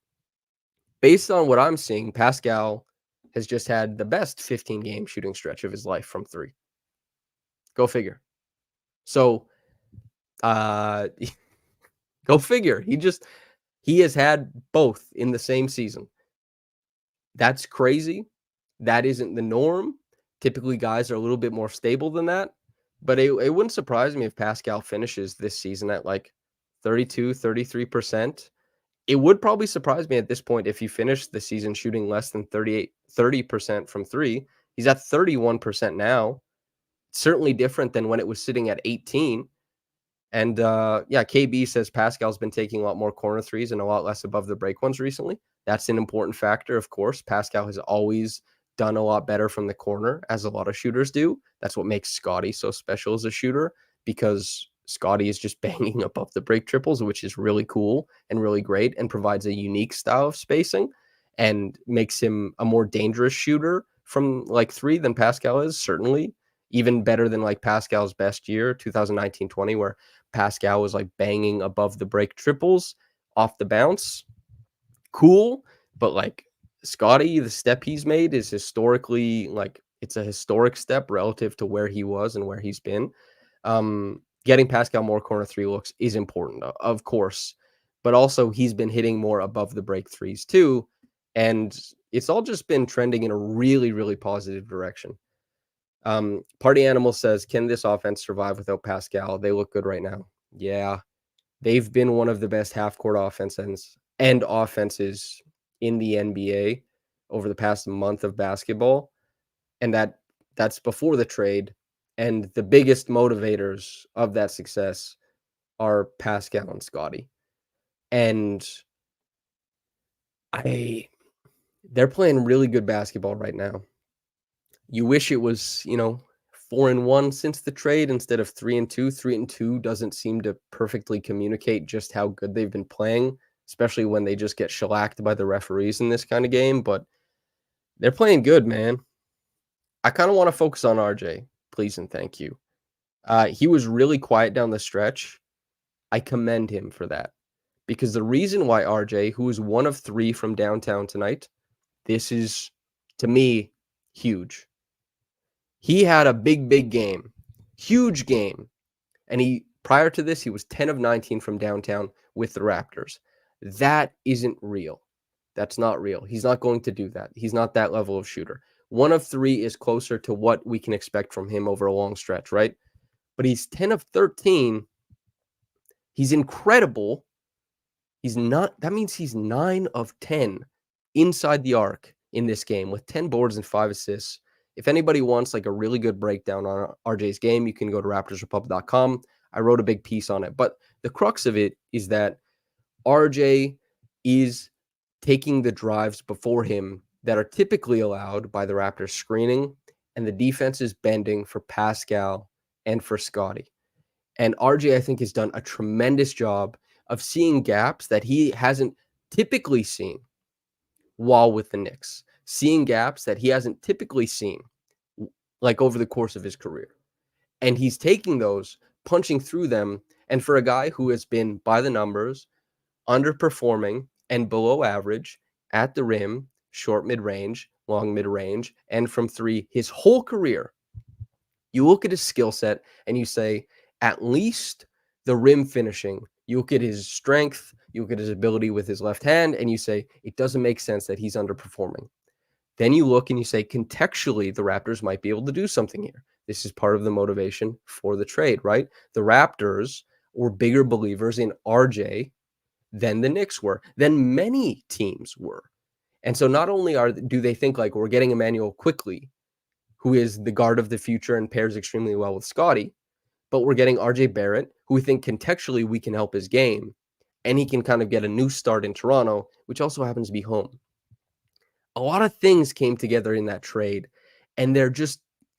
Based on what I'm seeing, Pascal has just had the best 15 game shooting stretch of his life from three. Go figure. So, uh, go figure. He has had both in the same season. That's crazy. That isn't the norm. Typically, guys are a little bit more stable than that. But it wouldn't surprise me if Pascal finishes this season at like 32, 33%. It would probably surprise me at this point if he finished the season shooting less than 30% from three. He's at 31% now. Certainly different than when it was sitting at 18. And yeah, KB says Pascal's been taking a lot more corner threes and a lot less above the break ones recently. That's an important factor, of course. Pascal has always done a lot better from the corner, as a lot of shooters do. That's what makes Scotty so special as a shooter, because Scotty is just banging above the break triples, which is really cool and really great and provides a unique style of spacing and makes him a more dangerous shooter from like three than Pascal is, certainly. Even better than like Pascal's best year, 2019-20, where Pascal was like banging above the break triples off the bounce. Cool, but like Scotty, the step he's made is historically like it's a historic step relative to where he was and where he's been. Getting Pascal more corner three looks is important, of course, but also he's been hitting more above the break threes too, and it's all just been trending in a really, really positive direction. Party Animal says, can this offense survive without Pascal? They look good right now. Yeah, they've been one of the best half-court offenses in the NBA over the past month of basketball, and that's before the trade. And the biggest motivators of that success are Pascal and Scotty. And they're playing really good basketball right now. You wish it was, 4-1 since the trade instead of 3-2. 3-2 doesn't seem to perfectly communicate just how good they've been playing, especially when they just get shellacked by the referees in this kind of game. But they're playing good, man. I kind of want to focus on RJ, please and thank you. He was really quiet down the stretch. I commend him for that, because the reason why RJ, who is one of three from downtown tonight, this is, to me, huge. He had a big game, huge game. And prior to this, he was 10 of 19 from downtown with the Raptors. That isn't real. That's not real. He's not going to do that. He's not that level of shooter. One of three is closer to what we can expect from him over a long stretch, right? But he's 10 of 13. He's incredible. That means he's 9 of 10 inside the arc in this game with 10 boards and 5 assists. If anybody wants like a really good breakdown on RJ's game, you can go to raptorsrepublic.com. I wrote a big piece on it. But the crux of it is that RJ is taking the drives before him that are typically allowed by the Raptors screening, and the defense is bending for Pascal and for Scotty. And RJ, I think, has done a tremendous job of seeing gaps that he hasn't typically seen while with the Knicks, seeing gaps that he hasn't typically seen like over the course of his career. And he's taking those, punching through them. And for a guy who has been, by the numbers, underperforming and below average at the rim, short mid-range, long mid-range, and from three his whole career, you look at his skill set and you say, at least the rim finishing, you look at his strength, you look at his ability with his left hand, and you say, it doesn't make sense that he's underperforming. Then you look and you say, contextually, the Raptors might be able to do something here. This is part of the motivation for the trade, right? The Raptors were bigger believers in RJ than the Knicks were, than many teams were. And so not only do they think like we're getting Emmanuel quickly, who is the guard of the future and pairs extremely well with Scotty, but we're getting RJ Barrett, who we think contextually we can help his game, and he can kind of get a new start in Toronto, which also happens to be home. A lot of things came together in that trade, and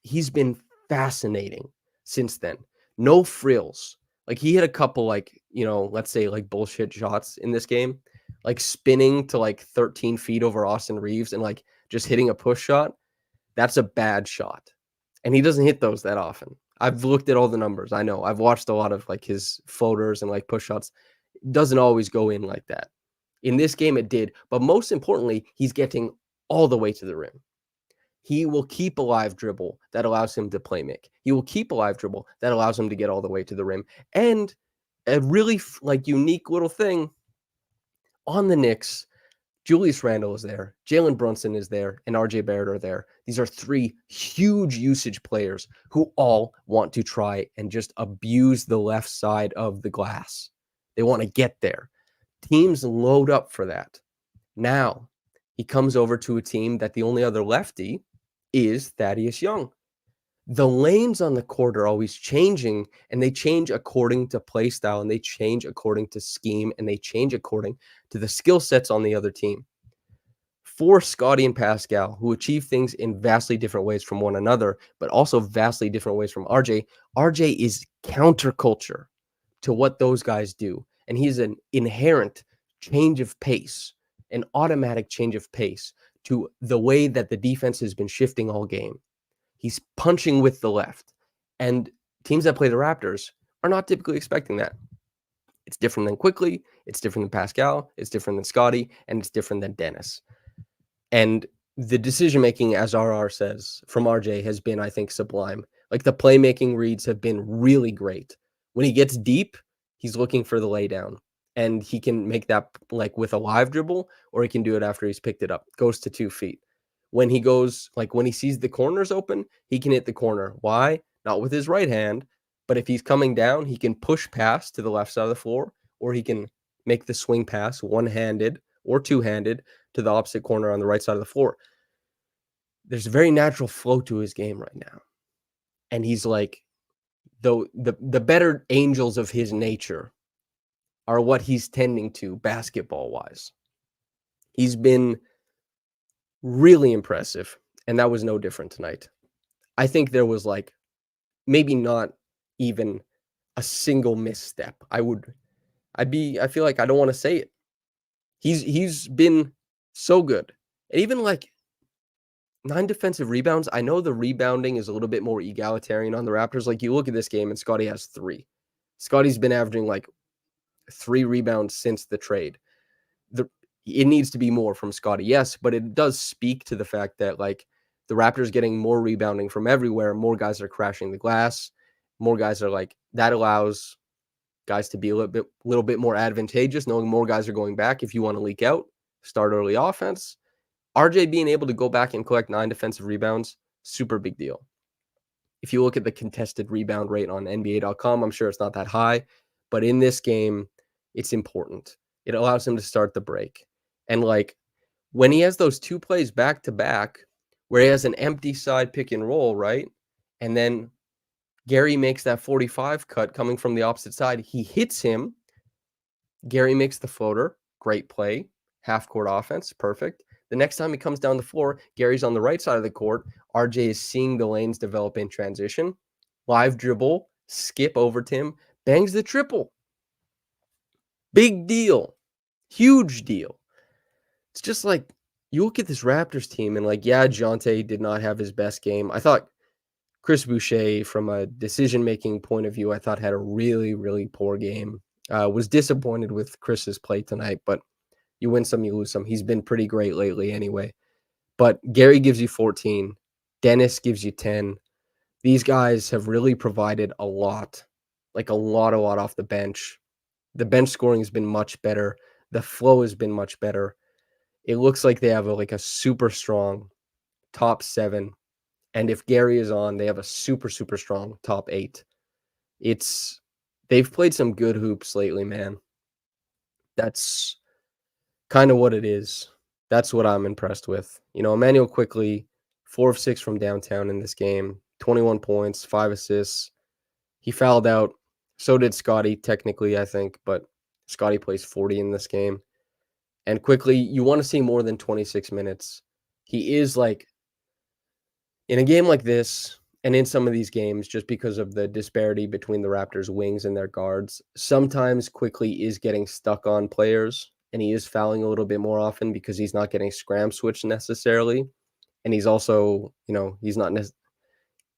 he's been fascinating since then. No frills. Like, he hit a couple, like, let's say, like, bullshit shots in this game, like spinning to like 13 feet over Austin Reeves and like just hitting a push shot. That's a bad shot. And he doesn't hit those that often. I've looked at all the numbers. I know. I've watched a lot of like his floaters and like push shots. It doesn't always go in like that. In this game, it did. But most importantly, he's getting all the way to the rim. He will keep a live dribble that allows him to play make. He will keep a live dribble that allows him to get all the way to the rim. And a really like unique little thing on the Knicks, Julius Randle is there, Jalen Brunson is there, and RJ Barrett are there. These are three huge usage players who all want to try and just abuse the left side of the glass. They want to get there. Teams load up for that. Now, he comes over to a team that the only other lefty is Thaddeus Young. The lanes on the court are always changing, and they change according to play style, and they change according to scheme, and they change according to the skill sets on the other team. For Scotty and Pascal, who achieve things in vastly different ways from one another, but also vastly different ways from RJ, RJ is counterculture to what those guys do. And he's an inherent change of pace, an automatic change of pace to the way that the defense has been shifting all game. He's punching with the left. And teams that play the Raptors are not typically expecting that. It's different than Quickly. It's different than Pascal. It's different than Scotty. And it's different than Dennis. And the decision-making, as RR says, from RJ has been, I think, sublime. Like, the playmaking reads have been really great. When he gets deep, he's looking for the laydown. And he can make that, like, with a live dribble, or he can do it after he's picked it up. Goes to 2 feet. When he goes, like, when he sees the corners open, he can hit the corner. Why? Not with his right hand, but if he's coming down, he can push pass to the left side of the floor, or he can make the swing pass one-handed or two-handed to the opposite corner on the right side of the floor. There's a very natural flow to his game right now. And he's like, though the better angels of his nature are what he's tending to basketball-wise. He's been really impressive, and that was no different tonight. I think there was like maybe not even a single misstep. I feel like I don't want to say it. He's been so good. And even like 9 defensive rebounds. I know the rebounding is a little bit more egalitarian on the Raptors. Like, you look at this game and Scotty has 3. Scotty's been averaging like 3 rebounds since the trade. It needs to be more from Scotty, yes, but it does speak to the fact that like the Raptors getting more rebounding from everywhere. More guys are crashing the glass. More guys are like, that allows guys to be a little bit more advantageous, knowing more guys are going back. If you want to leak out, start early offense. RJ being able to go back and collect 9 defensive rebounds, super big deal. If you look at the contested rebound rate on NBA.com, I'm sure it's not that high, but in this game, it's important. It allows him to start the break. And like, when he has those 2 plays back to back, where he has an empty side pick and roll, right? And then Gary makes that 45 cut coming from the opposite side. He hits him. Gary makes the floater. Great play. Half court offense. Perfect. The next time he comes down the floor, Gary's on the right side of the court. RJ is seeing the lanes develop in transition. Live dribble. Skip over Tim. Bangs the triple. Big deal. Huge deal. It's just like, you look at this Raptors team and like, yeah, Jonte did not have his best game. I thought Chris Boucher, from a decision-making point of view, I thought had a really, really poor game. Was disappointed with Chris's play tonight, but you win some, you lose some. He's been pretty great lately anyway. But Gary gives you 14. Dennis gives you 10. These guys have really provided a lot, like a lot off the bench. The bench scoring has been much better. The flow has been much better. It looks like they have a super strong top 7. And if Gary is on, they have a super strong top 8. They've played some good hoops lately, man. That's kind of what it is. That's what I'm impressed with. Emmanuel Quickly, 4 of 6 from downtown in this game, 21 points, 5 assists. He fouled out. So did Scotty, technically, I think, but Scotty plays 40 in this game. And Quickly, you want to see more than 26 minutes. he is like in a game like this and in some of these games, just because of the disparity between the Raptors' wings and their guards, sometimes Quickly is getting stuck on players and he is fouling a little bit more often because he's not getting scram switched necessarily. And he's also, he's not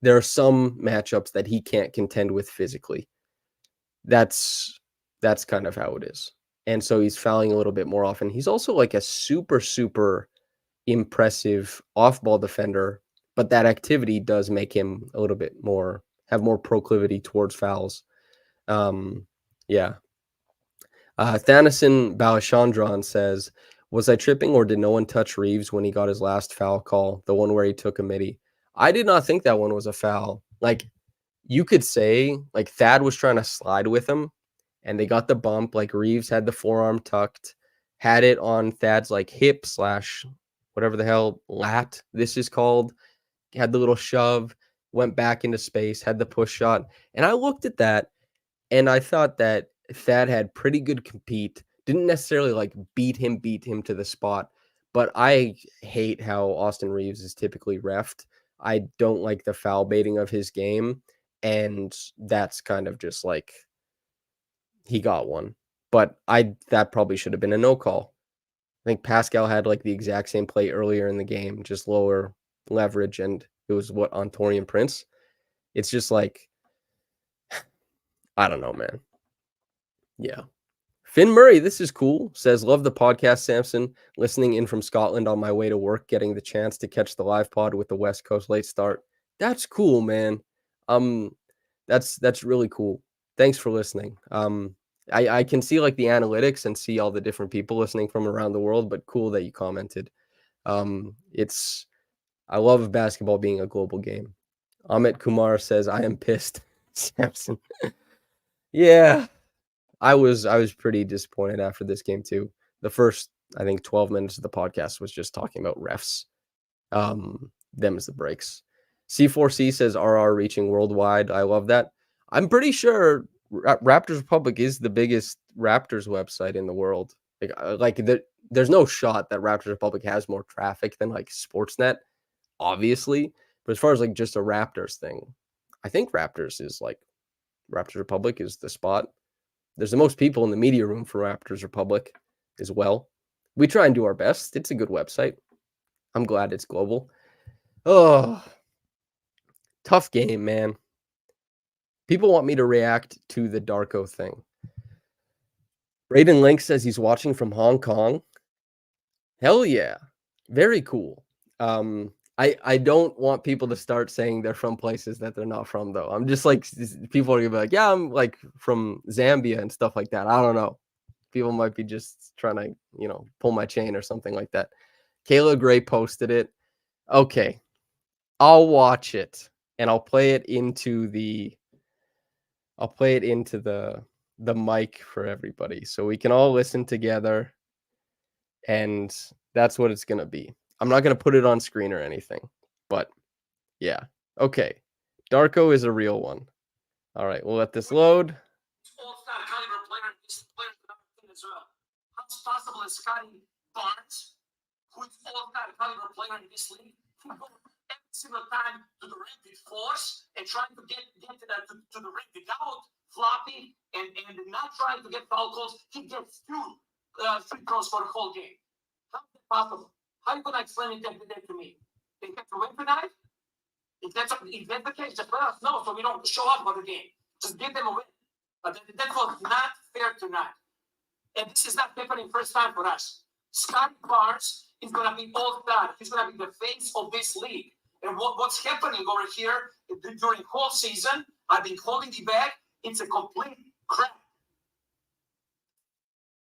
there are some matchups that he can't contend with physically. That's kind of how it is. And so he's fouling a little bit more often. He's also like a super, super impressive off-ball defender, but that activity does make him a little bit more, have more proclivity towards fouls. Yeah. Thanasin Balashandran says, was I tripping or did no one touch Reeves when he got his last foul call, the one where he took a midi? I did not think that one was a foul. Like, you could say, like, Thad was trying to slide with him, and they got the bump. Like, Reeves had the forearm tucked, had it on Thad's, like, hip / whatever the hell, lat, this is called, had the little shove, went back into space, had the push shot. And I looked at that, and I thought that Thad had pretty good compete. Didn't necessarily like beat him to the spot, but I hate how Austin Reeves is typically reffed. I don't like the foul baiting of his game, and that's kind of just like he got one. But that probably should have been a no call. I think Pascal had like the exact same play earlier in the game, just lower leverage, and it was on Taurean Prince. It's just like, I don't know, man. Yeah. Finn Murray, this is cool. Says, love the podcast, Samson. Listening in from Scotland on my way to work, getting the chance to catch the live pod with the West Coast late start. That's cool, man. That's really cool. Thanks for listening. I can see like the analytics and see all the different people listening from around the world, but cool that you commented. I love basketball being a global game. Amit Kumar says, I am pissed. Samson. Yeah. I was pretty disappointed after this game too. The first, I think, 12 minutes of the podcast was just talking about refs. Them as the breaks. C4C says RR reaching worldwide. I love that. I'm pretty sure Raptors Republic is the biggest Raptors website in the world. There's no shot that Raptors Republic has more traffic than like Sportsnet, obviously. But as far as like just a Raptors thing, I think Raptors Republic is the spot. There's the most people in the media room for Raptors Republic as well. We try and do our best. It's a good website. I'm glad it's global. Oh, tough game, man. People want me to react to the Darko thing. Braden Link says he's watching from Hong Kong. Hell yeah. Very cool. I don't want people to start saying they're from places that they're not from, though. I'm just like, people are gonna be like, yeah, I'm like from Zambia and stuff like that. I don't know. People might be just trying to, pull my chain or something like that. Kayla Gray posted it. Okay. I'll watch it and I'll play it into the mic for everybody so we can all listen together, and that's what it's going to be. I'm not going to put it on screen or anything, but yeah. Okay. Darko is a real one. All right, we'll let this load. All-star caliber player as well. How's possible that Scotty Barnes, who is all-star caliber player in this league, can go every single time to the rim with force and trying to get to the rim without flopping and not trying to get foul calls. He gets 2 free throws for the whole game. How is that possible? How are you going to explain that to me? They have to win tonight? If that's the case, just let us know so we don't show up for the game. Just give them a win. But that was not fair tonight. And this is not happening first time for us. Scott Barnes is going to be all-star. He's going to be the face of this league. And what's happening over here during whole season, I've been holding the bag. It's a complete crap.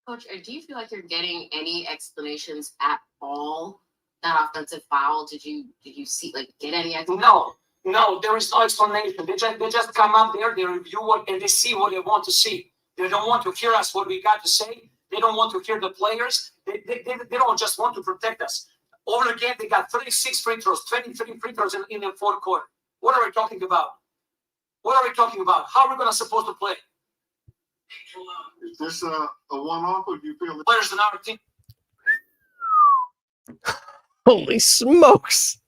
Coach, do you feel like you're getting any explanations at all? That offensive foul, did you see get any explanation? No, there is no explanation. They just come up there, they review and they see what they want to see. They don't want to hear us what we got to say. They don't want to hear the players. They don't just want to protect us. Over again, they got 36 free throws, 23 free throws in the fourth quarter. What are we talking about? How are we going to supposed to play? Is this a one-off, or do you feel players in our team? Holy smokes.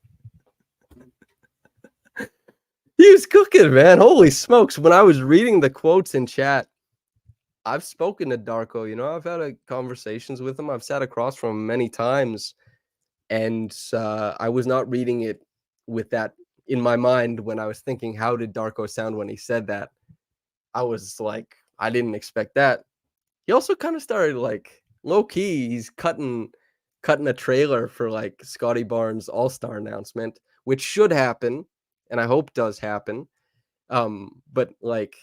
He was cooking, man. Holy smokes. When I was reading the quotes in chat, I've spoken to Darko. I've had conversations with him. I've sat across from him many times. And I was not reading it with that in my mind when I was thinking, how did Darko sound when he said that? I was like, I didn't expect that. He also kind of started like low key. He's cutting a trailer for like Scotty Barnes All-Star announcement, which should happen, and I hope does happen. But like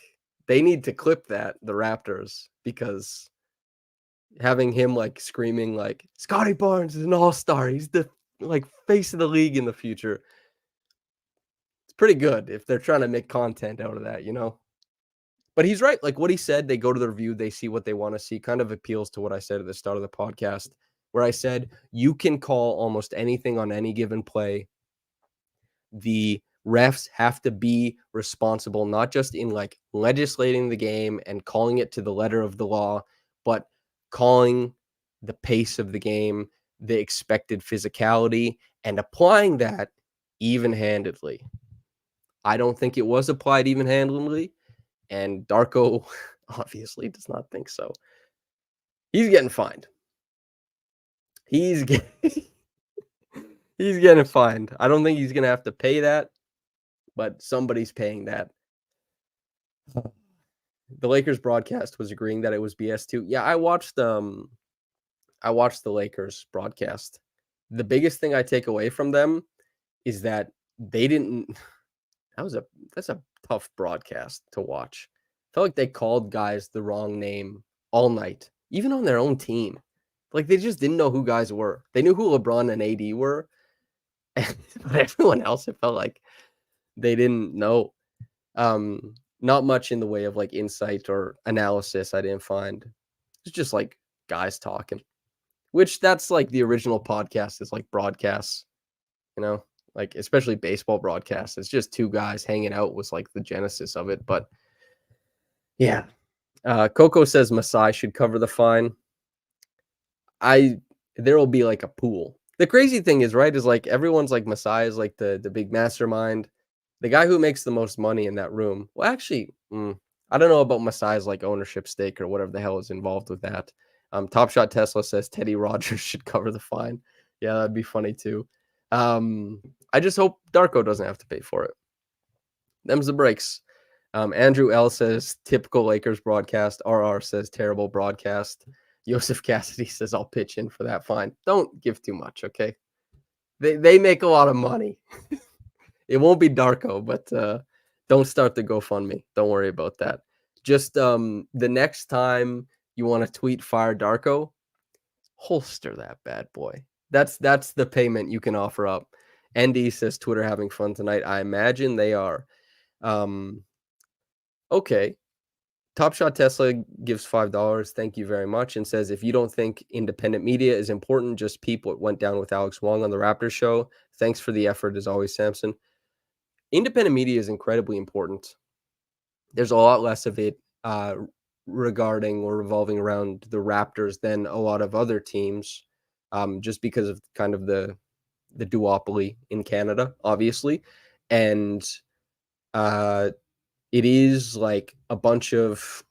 they need to clip that, the Raptors, because having him like screaming like Scotty Barnes is an all-star. He's the like face of the league in the future. It's pretty good if they're trying to make content out of that, But he's right. Like what he said, they go to the review, they see what they want to see. Kind of appeals to what I said at the start of the podcast, where I said you can call almost anything on any given play. The refs have to be responsible, not just in like legislating the game and calling it to the letter of the law, but calling the pace of the game, the expected physicality, and applying that even-handedly. I don't think it was applied even-handedly, and Darko obviously does not think so. He's getting fined. He's getting fined. I don't think he's going to have to pay that, but somebody's paying that. The Lakers broadcast was agreeing that it was BS too. Yeah, I watched the Lakers broadcast. The biggest thing I take away from them is that they didn't that's a tough broadcast to watch. I felt like they called guys the wrong name all night, even on their own team. Like they just didn't know who guys were. They knew who LeBron and AD were, but everyone else, it felt like they didn't know. Not much in the way of like insight or analysis I didn't find. It's just like guys talking, which that's like the original podcast is like broadcasts, like especially baseball broadcasts. It's just two guys hanging out was like the genesis of it. But yeah, Coco says Masai should cover the fine. There will be like a pool. The crazy thing is, right, is like everyone's like Masai is like the big mastermind, the guy who makes the most money in that room. Well, actually, I don't know about Masai's like ownership stake or whatever the hell is involved with that. Top Shot Tesla says Teddy Rogers should cover the fine. Yeah, that'd be funny too. I just hope Darko doesn't have to pay for it. Them's the breaks. Andrew L says typical Lakers broadcast. RR says terrible broadcast. Joseph Cassidy says I'll pitch in for that fine. Don't give too much, okay? They make a lot of money. It won't be Darko, but don't start the GoFundMe. Don't worry about that. Just the next time you want to tweet fire Darko, holster that bad boy. That's the payment you can offer up. ND says Twitter having fun tonight. I imagine they are. Okay. Top Shot Tesla gives $5. Thank you very much. And says, if you don't think independent media is important, just peep what went down with Alex Wong on the Raptors show. Thanks for the effort as always, Samson. Independent media is incredibly important. There's a lot less of it regarding or revolving around the Raptors than a lot of other teams, just because of kind of the duopoly in Canada, obviously. And it is like a bunch of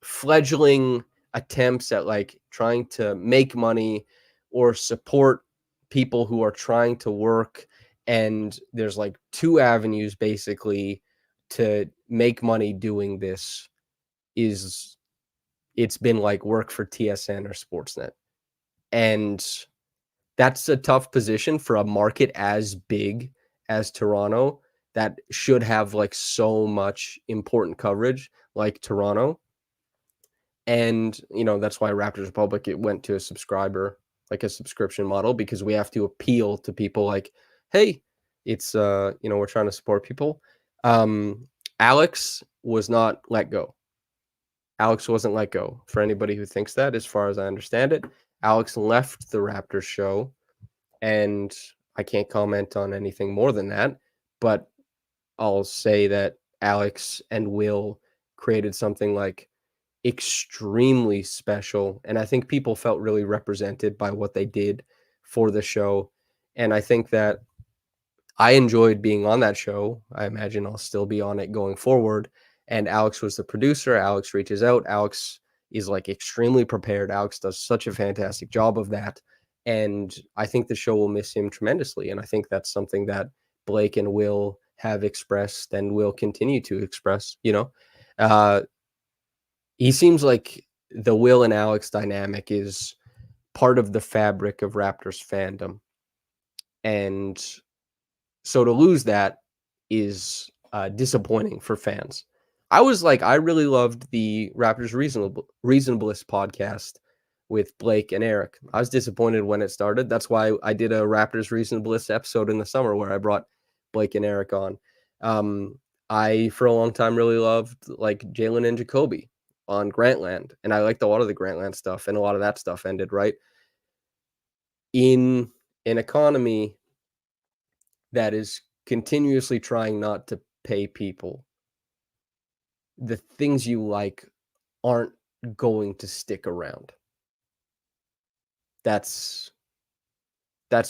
fledgling attempts at like trying to make money or support people who are trying to work. And there's like two avenues basically to make money doing this. It's been like work for TSN or Sportsnet. And that's a tough position for a market as big as Toronto that should have like so much important coverage like Toronto. And, that's why Raptors Republic, it went to a subscription model, because we have to appeal to people like, hey, it's, we're trying to support people. Alex was not let go. Alex wasn't let go. For anybody who thinks that, as far as I understand it, Alex left the Raptors show, and I can't comment on anything more than that, but I'll say that Alex and Will created something like extremely special, and I think people felt really represented by what they did for the show. And I think that I enjoyed being on that show. I imagine I'll still be on it going forward. And Alex was the producer. Alex reaches out. Alex is like extremely prepared. Alex does such a fantastic job of that. And I think the show will miss him tremendously. And I think that's something that Blake and Will have expressed and will continue to express, he seems like the Will and Alex dynamic is part of the fabric of Raptors fandom. And so to lose that is disappointing for fans. I really loved the Raptors Reasonablest podcast with Blake and Eric. I was disappointed when it started. That's why I did a Raptors Reasonablest episode in the summer where I brought Blake and Eric on. I, for a long time, really loved like Jalen and Jacoby on Grantland, and I liked a lot of the Grantland stuff, and a lot of that stuff ended, right? In an economy that is continuously trying not to pay people, the things you like aren't going to stick around. That's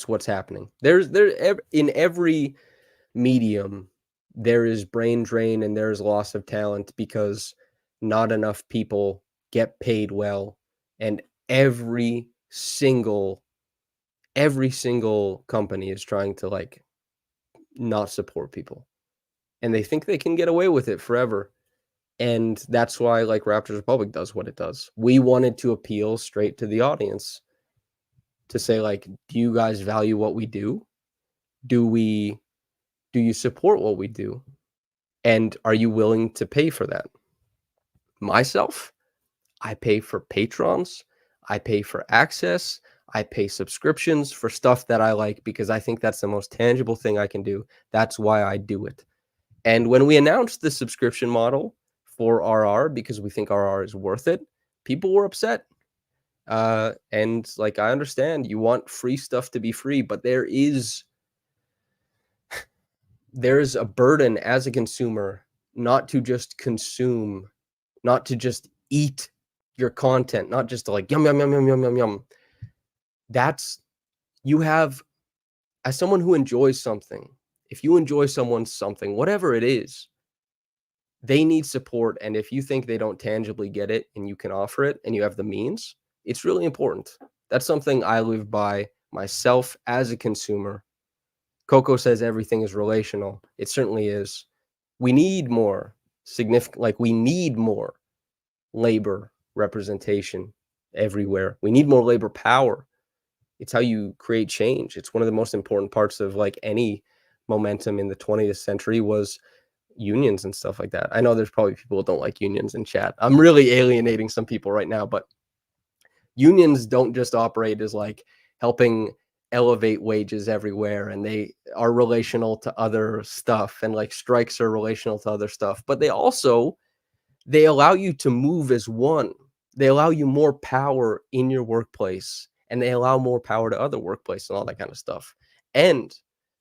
what's happening. In every medium, there is brain drain and there's loss of talent because not enough people get paid well, and every single company is trying to like not support people, and they think they can get away with it forever. And that's why like Raptors Republic does what it does. We wanted to appeal straight to the audience to say, like, do you guys value what we do? Do you support what we do? And are you willing to pay for that? Myself, I pay for patrons, I pay for access, I pay subscriptions for stuff that I like because I think that's the most tangible thing I can do. That's why I do it. And when we announced the subscription model for RR, because we think RR is worth it, people were upset. And like, I understand you want free stuff to be free, but there's a burden as a consumer not to just consume, not to just eat your content, not just to like yum, yum, yum, yum, yum, yum, yum. You have, as someone who enjoys something, if you enjoy someone's something, whatever it is, they need support. And if you think they don't tangibly get it and you can offer it and you have the means, it's really important. That's something I live by myself as a consumer. Coco says everything is relational. It certainly is. We need more we need more labor representation everywhere. We need more labor power. It's how you create change. It's one of the most important parts of like any momentum in the 20th century was unions and stuff like that. I know there's probably people who don't like unions in chat. I'm really alienating some people right now, but unions don't just operate as like helping elevate wages everywhere, and they are relational to other stuff, and like strikes are relational to other stuff, but they allow you to move as one. They allow you more power in your workplace, and they allow more power to other workplaces and all that kind of stuff. And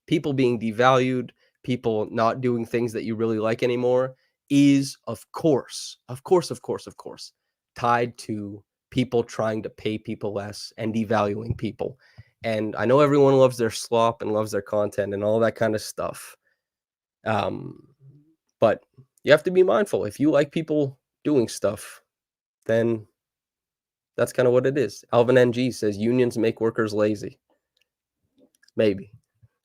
people being devalued, people not doing things that you really like anymore is of course tied to people trying to pay people less and devaluing people. And I know everyone loves their slop and loves their content and all that kind of stuff. But you have to be mindful. If you like people doing stuff, then that's kind of what it is. Alvin NG says unions make workers lazy. Maybe.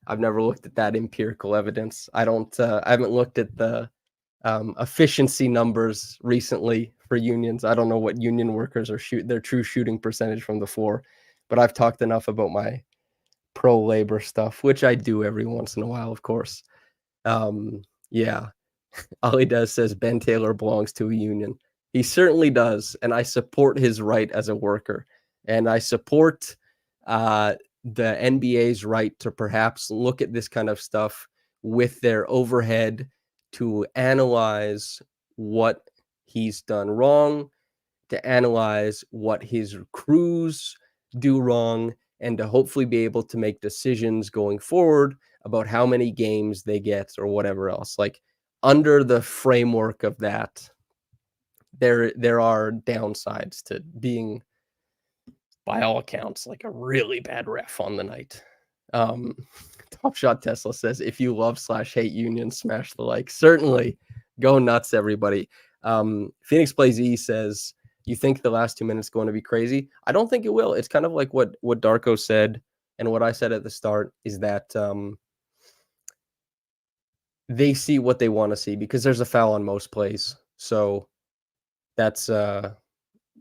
I've never looked at that empirical evidence. I haven't looked at the efficiency numbers recently for unions. I don't know what union workers are their true shooting percentage from the floor, but I've talked enough about my pro labor stuff, which I do every once in a while, of course. Yeah. Ali Does says Ben Taylor belongs to a union. He certainly does, and I support his right as a worker, and I support the NBA's right to perhaps look at this kind of stuff with their overhead to analyze what he's done wrong, to analyze what his crews do wrong, and to hopefully be able to make decisions going forward about how many games they get or whatever else. Like, under the framework of that, there are downsides to being, by all accounts, like a really bad ref on the night. Um, Top Shot Tesla says, if you love/hate Union, smash the like. Certainly. Go nuts, everybody. Phoenix Plays E says, you think the last 2 minutes going to be crazy? I don't think it will. It's kind of like what Darko said and what I said at the start is that they see what they want to see because there's a foul on most plays. So that's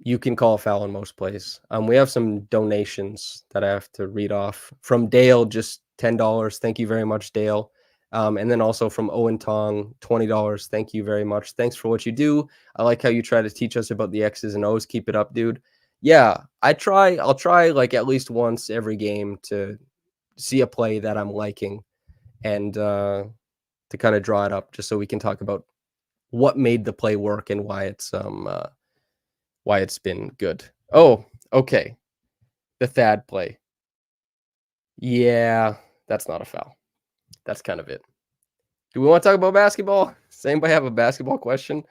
you can call a foul in most plays. We have some donations that I have to read off from Dale, just $10. Thank you very much, Dale. And then also from Owen Tong, $20. Thank you very much. Thanks for what you do. I like how you try to teach us about the X's and O's. Keep it up, dude. Yeah, I'll try like at least once every game to see a play that I'm liking and to kind of draw it up just so we can talk about what made the play work and why it's been good. Oh, okay. The Thad play. Yeah, that's not a foul. That's kind of it. Do we want to talk about basketball? Does anybody have a basketball question?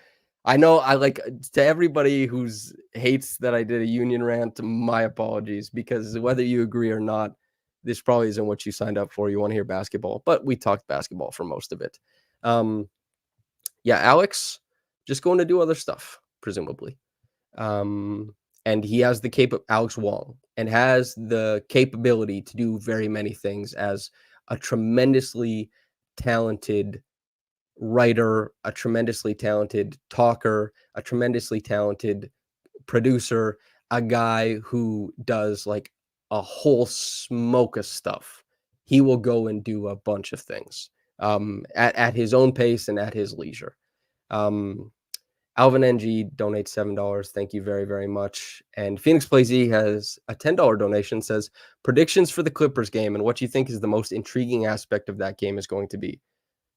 I know I like to everybody who's hates that I did a Union rant, my apologies, because whether you agree or not, this probably isn't what you signed up for. You want to hear basketball, but we talked basketball for most of it. Yeah, Alex just going to do other stuff, presumably. And he has the Alex Wong, and has the capability to do very many things as a tremendously talented writer, a tremendously talented talker, a tremendously talented producer, a guy who does like a whole smoke of stuff. He will go and do a bunch of things at his own pace and at his leisure. Alvin NG donates $7. Thank you very, very much. And Phoenix Plays E has a $10 donation, says, predictions for the Clippers game and what you think is the most intriguing aspect of that game is going to be.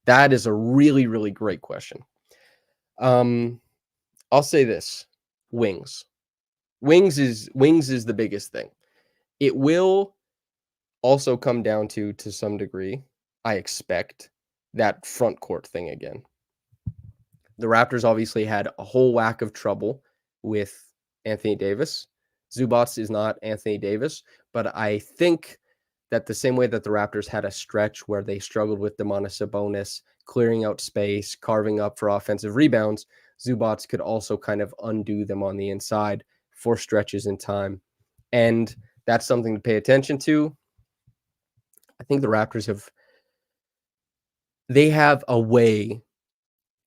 That is a really, really great question. I'll say this. Wings. Wings is the biggest thing. It will also come down to some degree, I expect, that front court thing again. The Raptors obviously had a whole whack of trouble with Anthony Davis. Zubats is not Anthony Davis, but I think that the same way that the Raptors had a stretch where they struggled with Domantas Sabonis, clearing out space, carving up for offensive rebounds, Zubats could also kind of undo them on the inside for stretches in time. And that's something to pay attention to. I think the Raptors have a way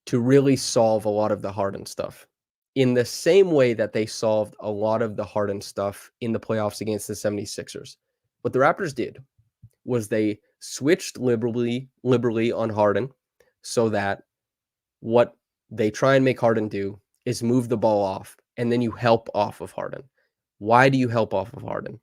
to really solve a lot of the Harden stuff in the same way that they solved a lot of the Harden stuff in the playoffs against the 76ers. What the Raptors did was they switched liberally on Harden so that what they try and make Harden do is move the ball off, and then you help off of Harden. Why do you help off of Harden?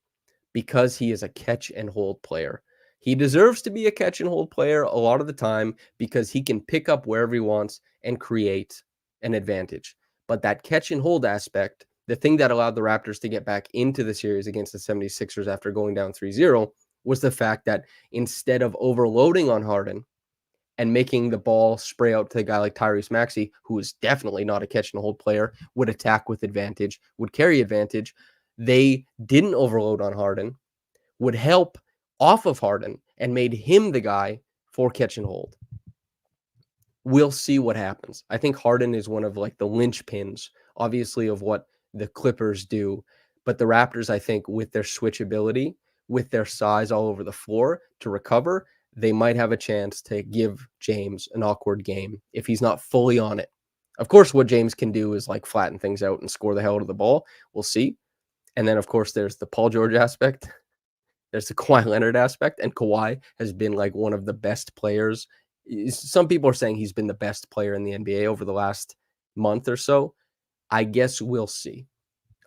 Because he is a catch and hold player. He deserves to be a catch and hold player a lot of the time because he can pick up wherever he wants and create an advantage. But that catch and hold aspect, the thing that allowed the Raptors to get back into the series against the 76ers after going down 3-0, was the fact that instead of overloading on Harden and making the ball spray out to a guy like Tyrese Maxey, who is definitely not a catch and hold player, would attack with advantage, would carry advantage, they didn't overload on Harden, would help off of Harden, and made him the guy for catch and hold. We'll see what happens. I think Harden is one of like the linchpins, obviously, of what the Clippers do. But the Raptors, I think, with their switchability, with their size all over the floor to recover, they might have a chance to give James an awkward game if he's not fully on it. Of course, what James can do is like flatten things out and score the hell out of the ball. We'll see. And then, of course, there's the Paul George aspect. There's the Kawhi Leonard aspect. And Kawhi has been like one of the best players. Some people are saying he's been the best player in the NBA over the last month or so. I guess we'll see.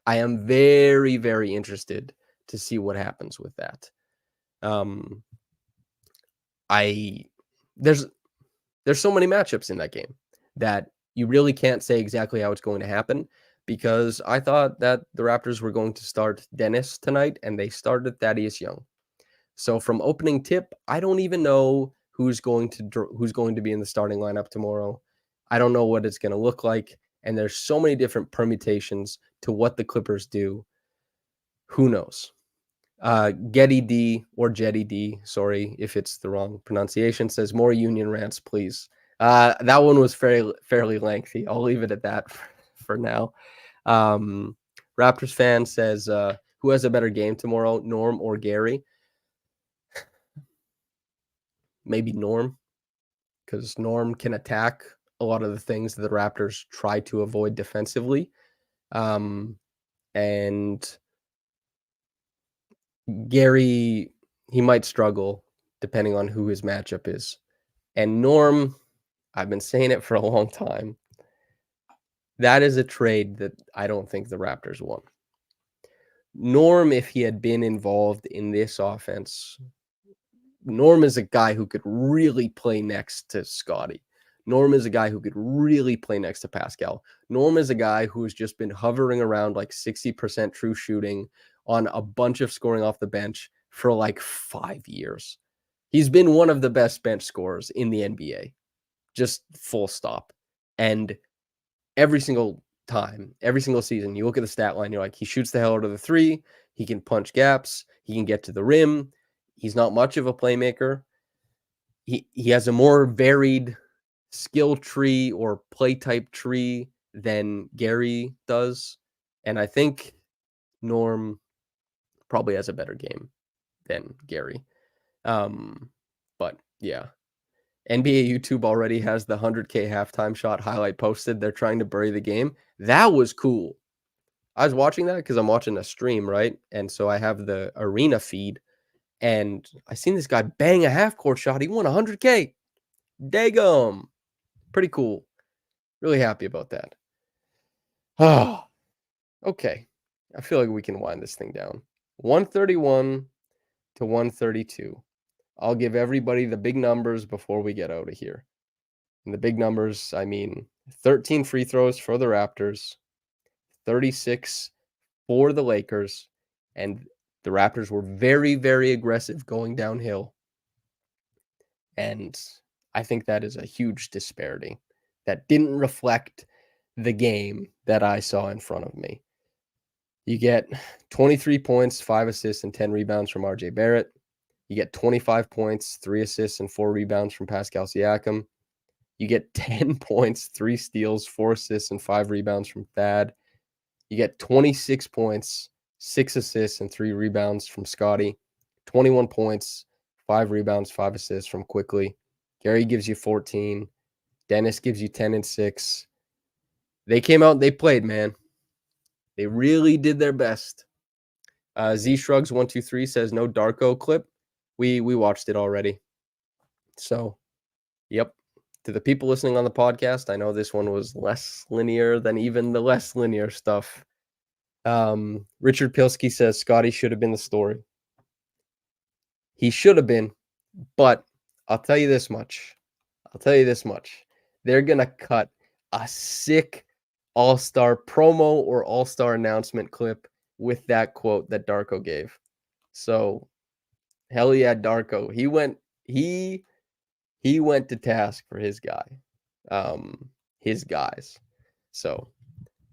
I am very, very interested to see what happens with that. There's so many matchups in that game that you really can't say exactly how it's going to happen, because I thought that the Raptors were going to start Dennis tonight, and they started Thaddeus Young. So from opening tip, I don't even know who's going to be in the starting lineup tomorrow. I don't know what it's going to look like, and there's so many different permutations to what the Clippers do. Who knows? Getty D or Jetty D, sorry if it's the wrong pronunciation, says more union rants, please. That one was fairly lengthy. I'll leave it at that for now. Raptors fan says, who has a better game tomorrow, Norm or Gary? Maybe Norm, because Norm can attack a lot of the things that the Raptors try to avoid defensively. And Gary, he might struggle depending on who his matchup is. And Norm, I've been saying it for a long time. That is a trade that I don't think the Raptors won. Norm, if he had been involved in this offense, Norm is a guy who could really play next to Scotty. Norm is a guy who could really play next to Pascal. Norm is a guy who has just been hovering around like 60% true shooting on a bunch of scoring off the bench for like 5 years. He's been one of the best bench scorers in the NBA. Just full stop. And every single time, every single season, you look at the stat line, you're like, he shoots the hell out of the three. He can punch gaps. He can get to the rim. He's not much of a playmaker. He has a more varied skill tree or play type tree than Gary does. And I think Norm probably has a better game than Gary. But yeah. NBA YouTube already has the 100K halftime shot highlight posted. They're trying to bury the game. That was cool. I was watching that because I'm watching a stream, right? And so I have the arena feed. And I seen this guy bang a half-court shot. He won 100K. Dagum. Pretty cool. Really happy about that. Oh, okay. I feel like we can wind this thing down. 131 to 132. I'll give everybody the big numbers before we get out of here. And the big numbers, I mean, 13 free throws for the Raptors, 36 for the Lakers, and the Raptors were very, very aggressive going downhill. And I think that is a huge disparity that didn't reflect the game that I saw in front of me. You get 23 points, 5 assists, and 10 rebounds from RJ Barrett. You get 25 points, 3 assists, and 4 rebounds from Pascal Siakam. You get 10 points, 3 steals, 4 assists, and 5 rebounds from Thad. You get 26 points, 6 assists, and 3 rebounds from Scotty. 21 points, 5 rebounds, 5 assists from Quickly. Gary gives you 14. Dennis gives you 10 and 6. They came out and they played, man. They really did their best. Z Shrugs 123 says no Darko clip. We watched it already. So, yep. To the people listening on the podcast, I know this one was less linear than even the less linear stuff. Richard Pilsky says Scotty should have been the story. He should have been, but I'll tell you this much. They're going to cut a sick all-star promo or all-star announcement clip with that quote that Darko gave. So, hell yeah, Darko. He went to task for his guys. So,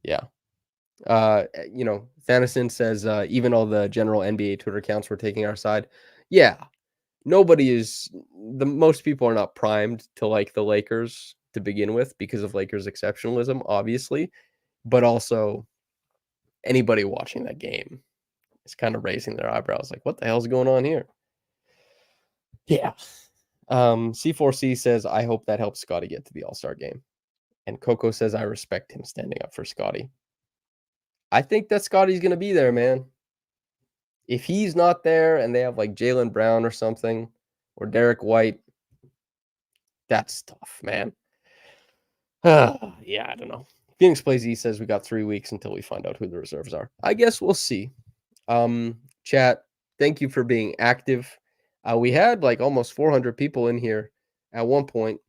yeah. Thanison says, even all the general NBA Twitter accounts were taking our side. Yeah. Most people are not primed to like the Lakers to begin with because of Lakers exceptionalism, obviously. But also, anybody watching that game is kind of raising their eyebrows like, what the hell's going on here? Yeah. C4C says, I hope that helps Scotty get to the All-Star game. And Coco says, I respect him standing up for Scotty. I think that Scotty's going to be there, man. If he's not there and they have like Jaylen Brown or something, or Derek White, that's tough, man. Yeah, I don't know. Phoenix Plays E says we got 3 weeks until we find out who the reserves are. I guess we'll see. Chat, thank you for being active. We had like almost 400 people in here at one point,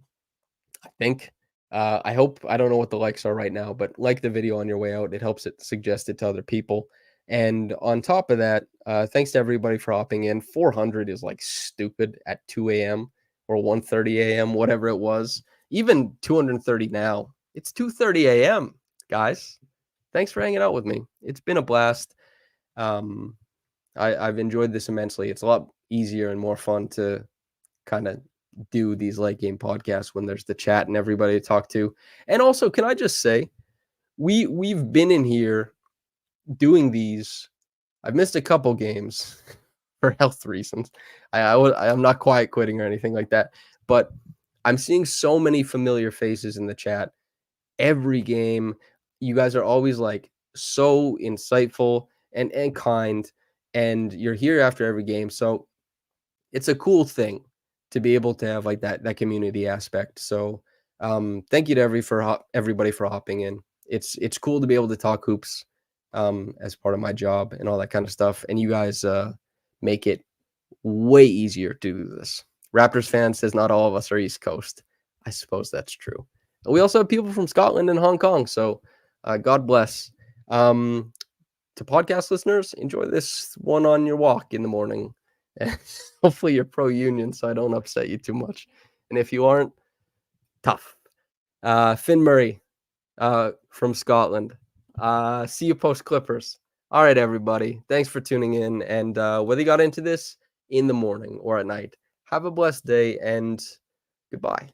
I think. I hope, I don't know what the likes are right now, but like the video on your way out. It helps it suggest it to other people. And on top of that, thanks to everybody for hopping in. 400 is like stupid at 2 a.m. or 1:30 a.m., whatever it was. Even 230 now. It's 2:30 a.m., guys. Thanks for hanging out with me. It's been a blast. I've enjoyed this immensely. It's a lot easier and more fun to kind of do these late game podcasts when there's the chat and everybody to talk to. And also, can I just say, we've been in here doing these. I've missed a couple games for health reasons. I'm not quiet quitting or anything like that, but I'm seeing so many familiar faces in the chat every game. You guys are always like so insightful and kind, and you're here after every game. So it's a cool thing to be able to have like that community aspect. So thank you to everybody for hopping in. It's cool to be able to talk hoops as part of my job and all that kind of stuff. And you guys make it way easier to do this. Raptors fan says not all of us are East Coast. I suppose that's true. We also have people from Scotland and Hong Kong. So God bless. To podcast listeners, enjoy this one on your walk in the morning. Hopefully you're pro-union, so I don't upset you too much. And if you aren't, tough. Finn Murray from Scotland. See you post Clippers. All right, everybody. Thanks for tuning in. And whether you got into this in the morning or at night, have a blessed day and goodbye.